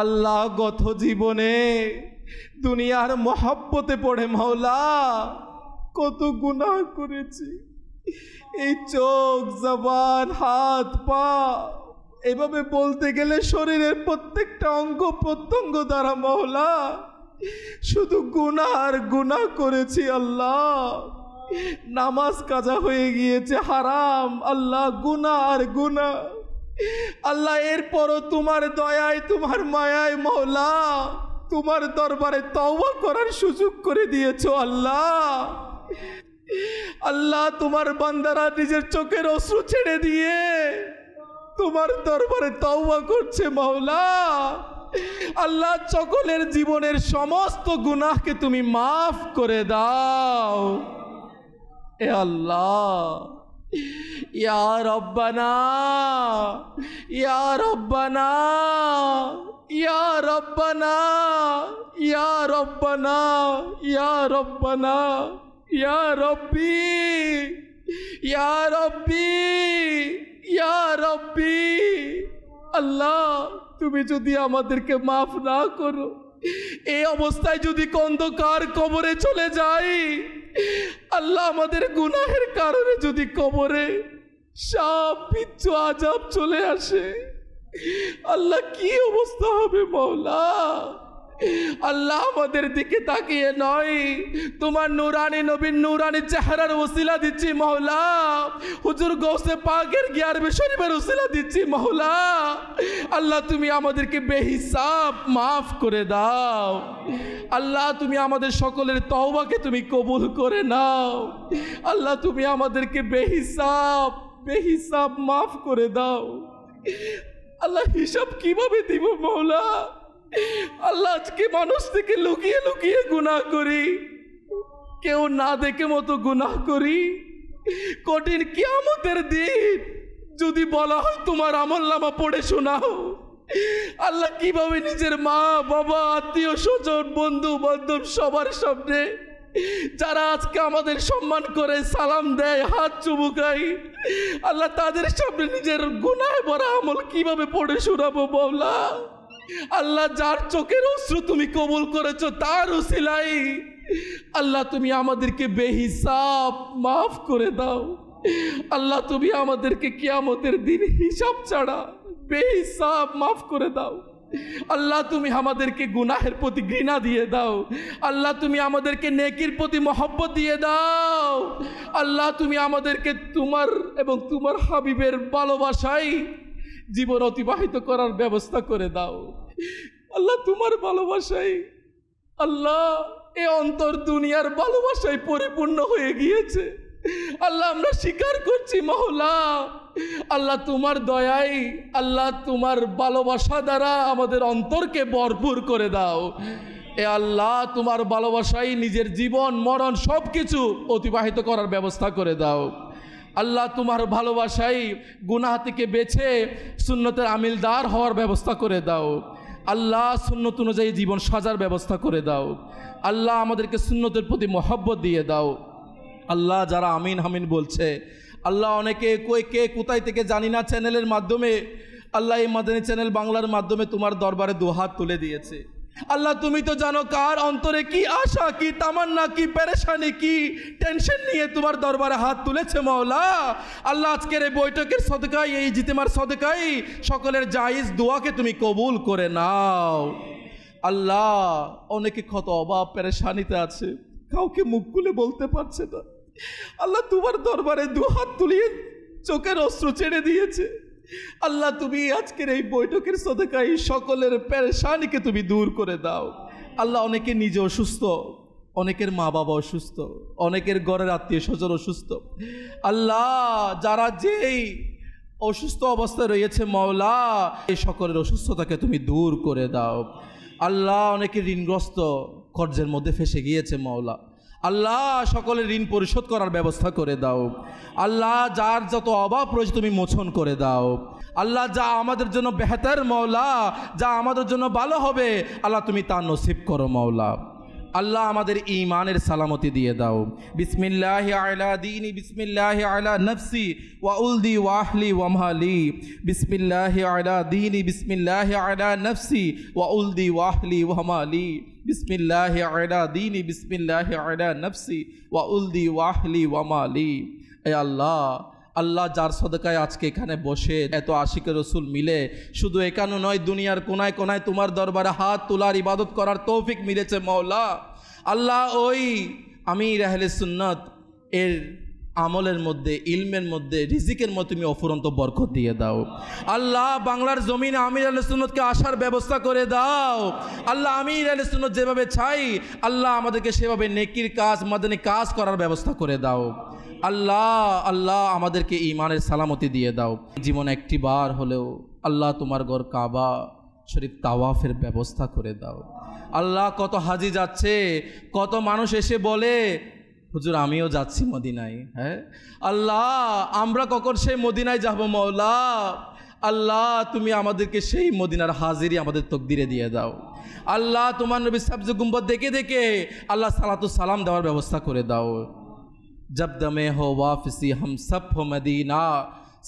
আল্লাহ গত জীবনে দুনিয়ার মহব্বতে পড়ে মাওলা কত গুনাহ করেছি। এই চোখ, জবান, হাত, পা, এভাবে বলতে গেলে শরীরের প্রত্যেকটা অঙ্গ প্রত্যঙ্গ দ্বারা মাওলা শুধু গুনাহ আর গুনাহ করেছি। আল্লাহ নামাজ কাজা হয়ে গিয়েছে হারাম, আল্লাহ গুনাহ আর গুনাহ। আল্লাহ এরপরও তোমার দয়ায়, তোমার মায়ায় মাওলা তোমার দরবারে তওবা করার সুযোগ করে দিয়েছো। আল্লাহ আল্লাহ তোমার বান্দারা নিজের চোখের অশ্রু ছেড়ে দিয়ে তোমার দরবারে তওবা করছে মাওলা। আল্লাহ সকলের জীবনের সমস্ত গুনাহকে তুমি মাফ করে দাও। এ আল্লাহ, ইয়া রব্বানা, ইয়া রব্বানা, ইয়া রব্বানা, ইয়া রব্বানা, ইয়া রব্বানা, ইয়া রব্বি, ইয়া রব্বি, ইয়া রব্বি। আল্লাহ তুমি যদি আমাদেরকে মাফ না করো, এই অবস্থায় যদি অন্ধকার কবরে চলে যাই, আল্লাহ আমাদের গুনাহের কারণে যদি কবরে সাপ বিচ্ছু আযাব চলে আসে, আল্লাহ কি অবস্থা হবে মাওলা। আল্লাহ আমাদের দিকে তাকিয়ে নয়, তোমার নূরানি নবীর নূরানি চেহারার ওসিলা দিচ্ছি মাওলা, হুজুর গৌসে পাকের গিয়ারবে শরীফের ওসিলা দিচ্ছি মাওলা। আল্লাহ তুমি আমাদেরকে বেহিসাব মাফ করে দাও। আল্লাহ তুমি আমাদের সকলের তওবাকে তুমি কবুল করে নাও। আল্লাহ তুমি আমাদেরকে বেহিসাব মাফ করে দাও। আল্লাহ হিসাব কিভাবে দিব মাওলা। আল্লাহ আজকে মানুষ থেকে লুকিয়ে লুকিয়ে গুনাহ করি, কেউ না দেখে মতো গুনাহ করি। কঠিন কিয়ামতের দিন যদি বলা হয় তোমার আমলনামা পড়ে শোনাও, আল্লাহ কিভাবে নিজের মা বাবা আত্মীয় স্বজন বন্ধু বান্ধব সবার সামনে যারা আজকে আমাদের সম্মান করে সালাম দেয় হাত চুমুকাই, আল্লাহ তাদের সামনে নিজের গুনাহে ভরা আমল কিভাবে পড়ে শোনাবো মাওলা। আল্লাহ যার চোখের অশ্রু তুমি কবুল করেছো তার উসিলাই আল্লাহ তুমি আমাদেরকে বেহিসাব মাফ করে দাও। আল্লাহ তুমি আমাদেরকে কিয়ামতের দিন হিসাব ছাড়া বেহিসাব মাফ করে দাও। আল্লাহ তুমি আমাদেরকে গুনাহের প্রতি ঘৃণা দিয়ে দাও। আল্লাহ তুমি আমাদেরকে নেকির প্রতি মহব্বত দিয়ে দাও। আল্লাহ তুমি আমাদেরকে তোমার এবং তোমার হাবিবের ভালোবাসায় জীবন অতিবাহিত করার ব্যবস্থা করে দাও। আল্লাহ তোমার ভালোবাসায়, আল্লাহ এ অন্তর দুনিয়ার ভালোবাসায় পরিপূর্ণ হয়ে গিয়েছে। আল্লাহ আমরা স্বীকার করছি মাওলা, আল্লাহ তোমার দয়ায়, আল্লাহ তোমার ভালোবাসা দ্বারা আমাদের অন্তরকে ভরপুর করে দাও। এ আল্লাহ তোমার ভালোবাসায় নিজের জীবন মরণ সব কিছু অতিবাহিত করার ব্যবস্থা করে দাও। আল্লাহ তোমার ভালোবাসায় গুনাহ থেকে বেছে সুন্নতের আমিলদার হওয়ার ব্যবস্থা করে দাও। আল্লাহ সুন্নত অনুযায়ী জীবন সাজার ব্যবস্থা করে দাও। আল্লাহ আমাদেরকে সুন্নতের প্রতি মহব্বত দিয়ে দাও। আল্লাহ যারা আমিন আমিন বলছে, আল্লাহ অনেকে কে কোথায় থেকে জানি না চ্যানেলের মাধ্যমে, আল্লাহ এই মাদানী চ্যানেল বাংলার মাধ্যমে তোমার দরবারে দুহাত তুলে দিয়েছে। আল্লাহ তুমি তো জানো কার অন্তরে কি আশা, কি তামান্না, কি পেরেশানি, কি টেনশন নিয়ে তোমার দরবারে হাত তুলেছে মাওলা। আল্লাহ আজকের এই বৈঠকের সদকায়, এই ইজতিমার সদকায় সকলের জায়েজ দোয়াকে তুমি কবুল করে নাও। আল্লাহ অনেকে কত অভাব পেরেশানিতে আছে, কাউকে মুখ খুলে বলতে পারছে না। আল্লাহ তোমার দরবারে দুহাত তুলিয়ে চোখের অশ্রু ছেড়ে দিয়েছে। আল্লাহ তুমি আজকের এই বৈঠকের সদকায় সকলের পেরেশানিকে তুমি দূর করে দাও। আল্লাহ অনেকে নিজে অসুস্থ, অনেকের মা বাবা অসুস্থ, অনেকের ঘরের আত্মীয় স্বজন অসুস্থ। আল্লাহ যারা যেই অসুস্থ অবস্থায় রয়েছে মাওলা, এই সকলের অসুস্থতাকে তুমি দূর করে দাও। আল্লাহ অনেকে ঋণগ্রস্ত কর্জের মধ্যে ফেসে গিয়েছে মাওলা, আল্লাহ সকলের ঋণ পরিশোধ করার ব্যবস্থা করে দাও। আল্লাহ যার যত অভাব রয়েছে তুমি মোচন করে দাও। আল্লাহ যা আমাদের জন্য বেহতর মাওলা, যা আমাদের জন্য ভালো হবে আল্লাহ তুমি তা নসিব করো মাওলা। আল্লাহ আমাদের ঈমানের সালামতি দিয়ে দাও। বিসমিল্লাহি আলা দীনি বিসমিল্লাহি আলা নফসি ওয়া উলদি ওয়া আহলি ওয়া মালি। বিসমিল্লাহি আলা দীনি বিসমিল্লাহি আলা নফসি ওয়া উলদি ওয়া আহলি ওয়া মালি। বিসমিল্লাহি আলা দীনি বিসমিল্লাহি আলা নফসি ওয়া উলদি ওয়া আহলি ওয়া মালি। এ আল্লাহ, আল্লাহ যার সদকায় আজকে এখানে বসে এত আশিকে রসুল মিলে শুধু এখানে নয়, দুনিয়ার কোনায় কোনায় তোমার দরবারে হাত তোলার ইবাদত করার তৌফিক মিলেছে মওলা। আল্লাহ ওই আমির আহলে সুন্নাত এর আমলের মধ্যে, ইলমের মধ্যে, রিজিকের মধ্যে তুমি অফুরন্ত বরকত দিয়ে দাও। আল্লাহ বাংলার জমিনে আমির আহলে সুন্নাতকে আসার ব্যবস্থা করে দাও। আল্লাহ আমির আহলে সুন্নাত যেভাবে চাই, আল্লাহ আমাদেরকে সেভাবে নেকির কাজ, মাদানী কাজ করার ব্যবস্থা করে দাও। আল্লাহ আল্লাহ আমাদেরকে ঈমানের সালামতি দিয়ে দাও। জীবনে একটি বার হলেও আল্লাহ তোমার ঘর কাবা শরীফ তাওয়াফের ব্যবস্থা করে দাও। আল্লাহ কত হাজি যাচ্ছে, কত মানুষ এসে বলে হুজুর আমিও যাচ্ছি মদিনায়। হ্যাঁ আল্লাহ, আমরা কখন সেই মদিনায় যাব মওলা? আল্লাহ তুমি আমাদেরকে সেই মদিনার হাজিরি আমাদের তকদিরে দিয়ে দাও। আল্লাহ তোমার নবী সাবজে গুম্বদ দেখে দেখে আল্লাহ সালাতু সালাম দেওয়ার ব্যবস্থা করে দাও। जब दमे हो वापसी हम सब हो मदीना,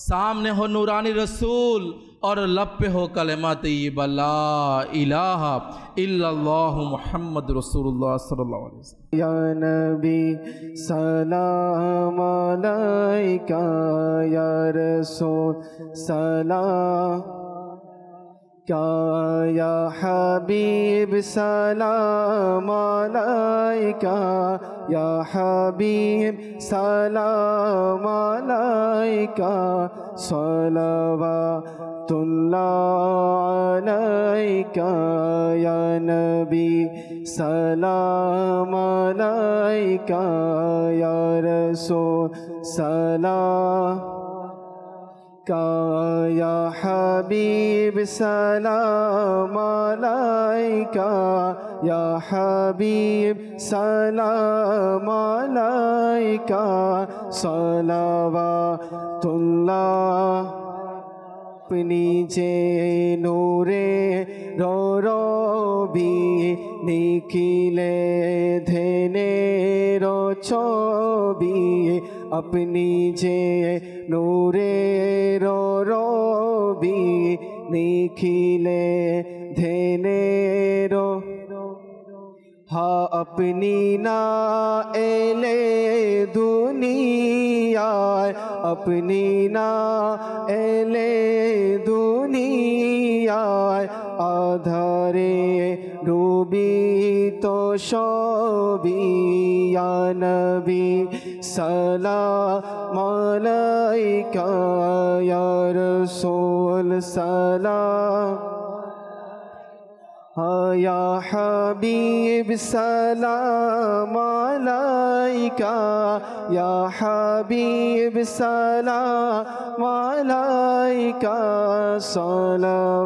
सामने हो नूरानी रसूल और लब पे हो कलमा तय्यिबा ला इलाहा इल्लल्लाहु मुहम्मद रसूलुल्लाह सल्लल्लाहु अलैहि वसल्लम। या नबी सलाम अलैका, या रसूल सलाम क्या, या हबीब सलाम अलैका, या हबीब सलाम अलैका, सलवातुल्लाह अलैका, या नबी सलाम अलैका, या रसूल सलाम का, या हबीब सलाम अलैका, या हबीब सलाम अलैका, सलवातुल्लाह अपनी जे नूरे रो रो भी निखिले धेने रो छोबी, अपनी जे नूरे रो रो भी निखिले धेने रो, हाँ अपनी ना एले दुनिया, अपनी ना एले दुनिया, आधारे डूबी तो शोबी, या नबी सलाम अलैका, या रसूल सलाम, या हबीब सलाम अलैका, या हबीब सलाम अलैका, सलवातुल्लाह।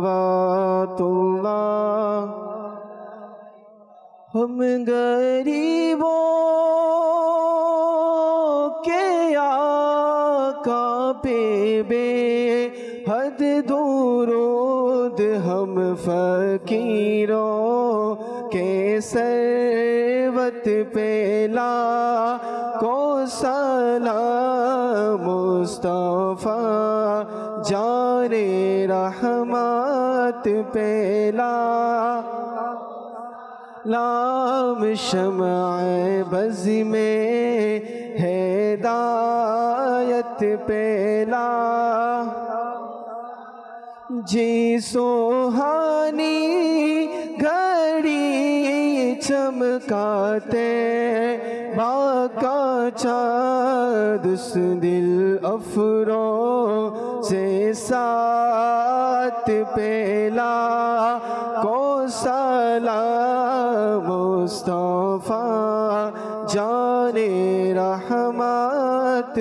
हम गरीबों के आका पे बेहद दुरूद, हम फकीरों के सरवत पेला को सलाम, मुस्तफा जाने रहमत पेला, लाम शम्अ बज़ में हिदायत पेला, जी सुहानी घड़ी चमकाते बाका चाँद, उस दिल अफरो से साथ पेला को सलाम, मुस्तफा जाने रहमत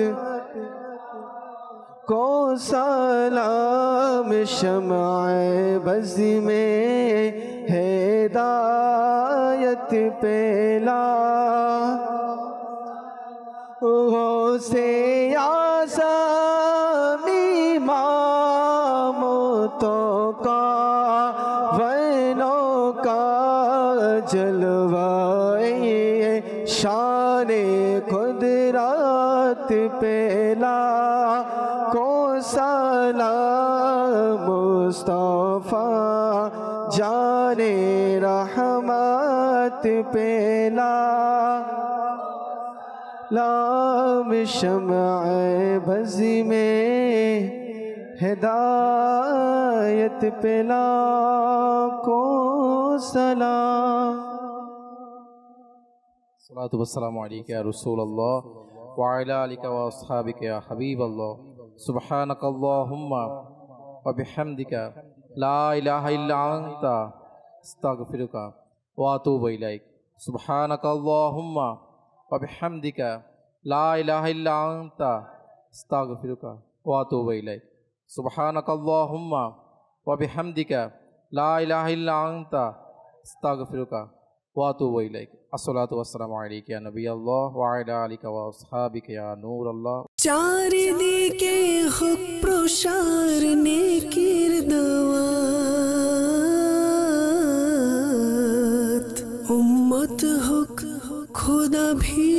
को सलाम, शम्अ बज़ में हिदायत पेला, गौसे आज़म इमामतों का वैनों का जलवा शाने कुदरत पेला को सलाम मुस्तफा जाने रहमत पेला लाम शम्अ बज़ी में हिदायत पेला को सलाम। सलातु वस्सलामु अलैका या रसूलल्लाह व अला आलिका व अस्हाबिका या हबीबल्लाह सुब्हानकल्लाहुम्मा व बिहम्दिका ला इलाहा इल्ला अंता अस्तगफिरुका व अतूबु इलैक। सुब्हानकल्लाहुम्मा व बिहम्दिका ला इलाहा इल्ला अंता अस्तगफिरुका व अतूबु इलैक। सुब्हानकल्लाहुम्मा व बिहम्दिका ला इलाहा इल्ला अंता अस्तगफिरुका व अतूबु इलैक। अस्सलातु वस्सलामु अलैका या नबी अल्लाह व अला आलिका व अस्हाबिका या नूर अल्लाह। চারিদিকে হোক প্রসার নেকির দাওয়াত, উম্মত হোক খোদা ভী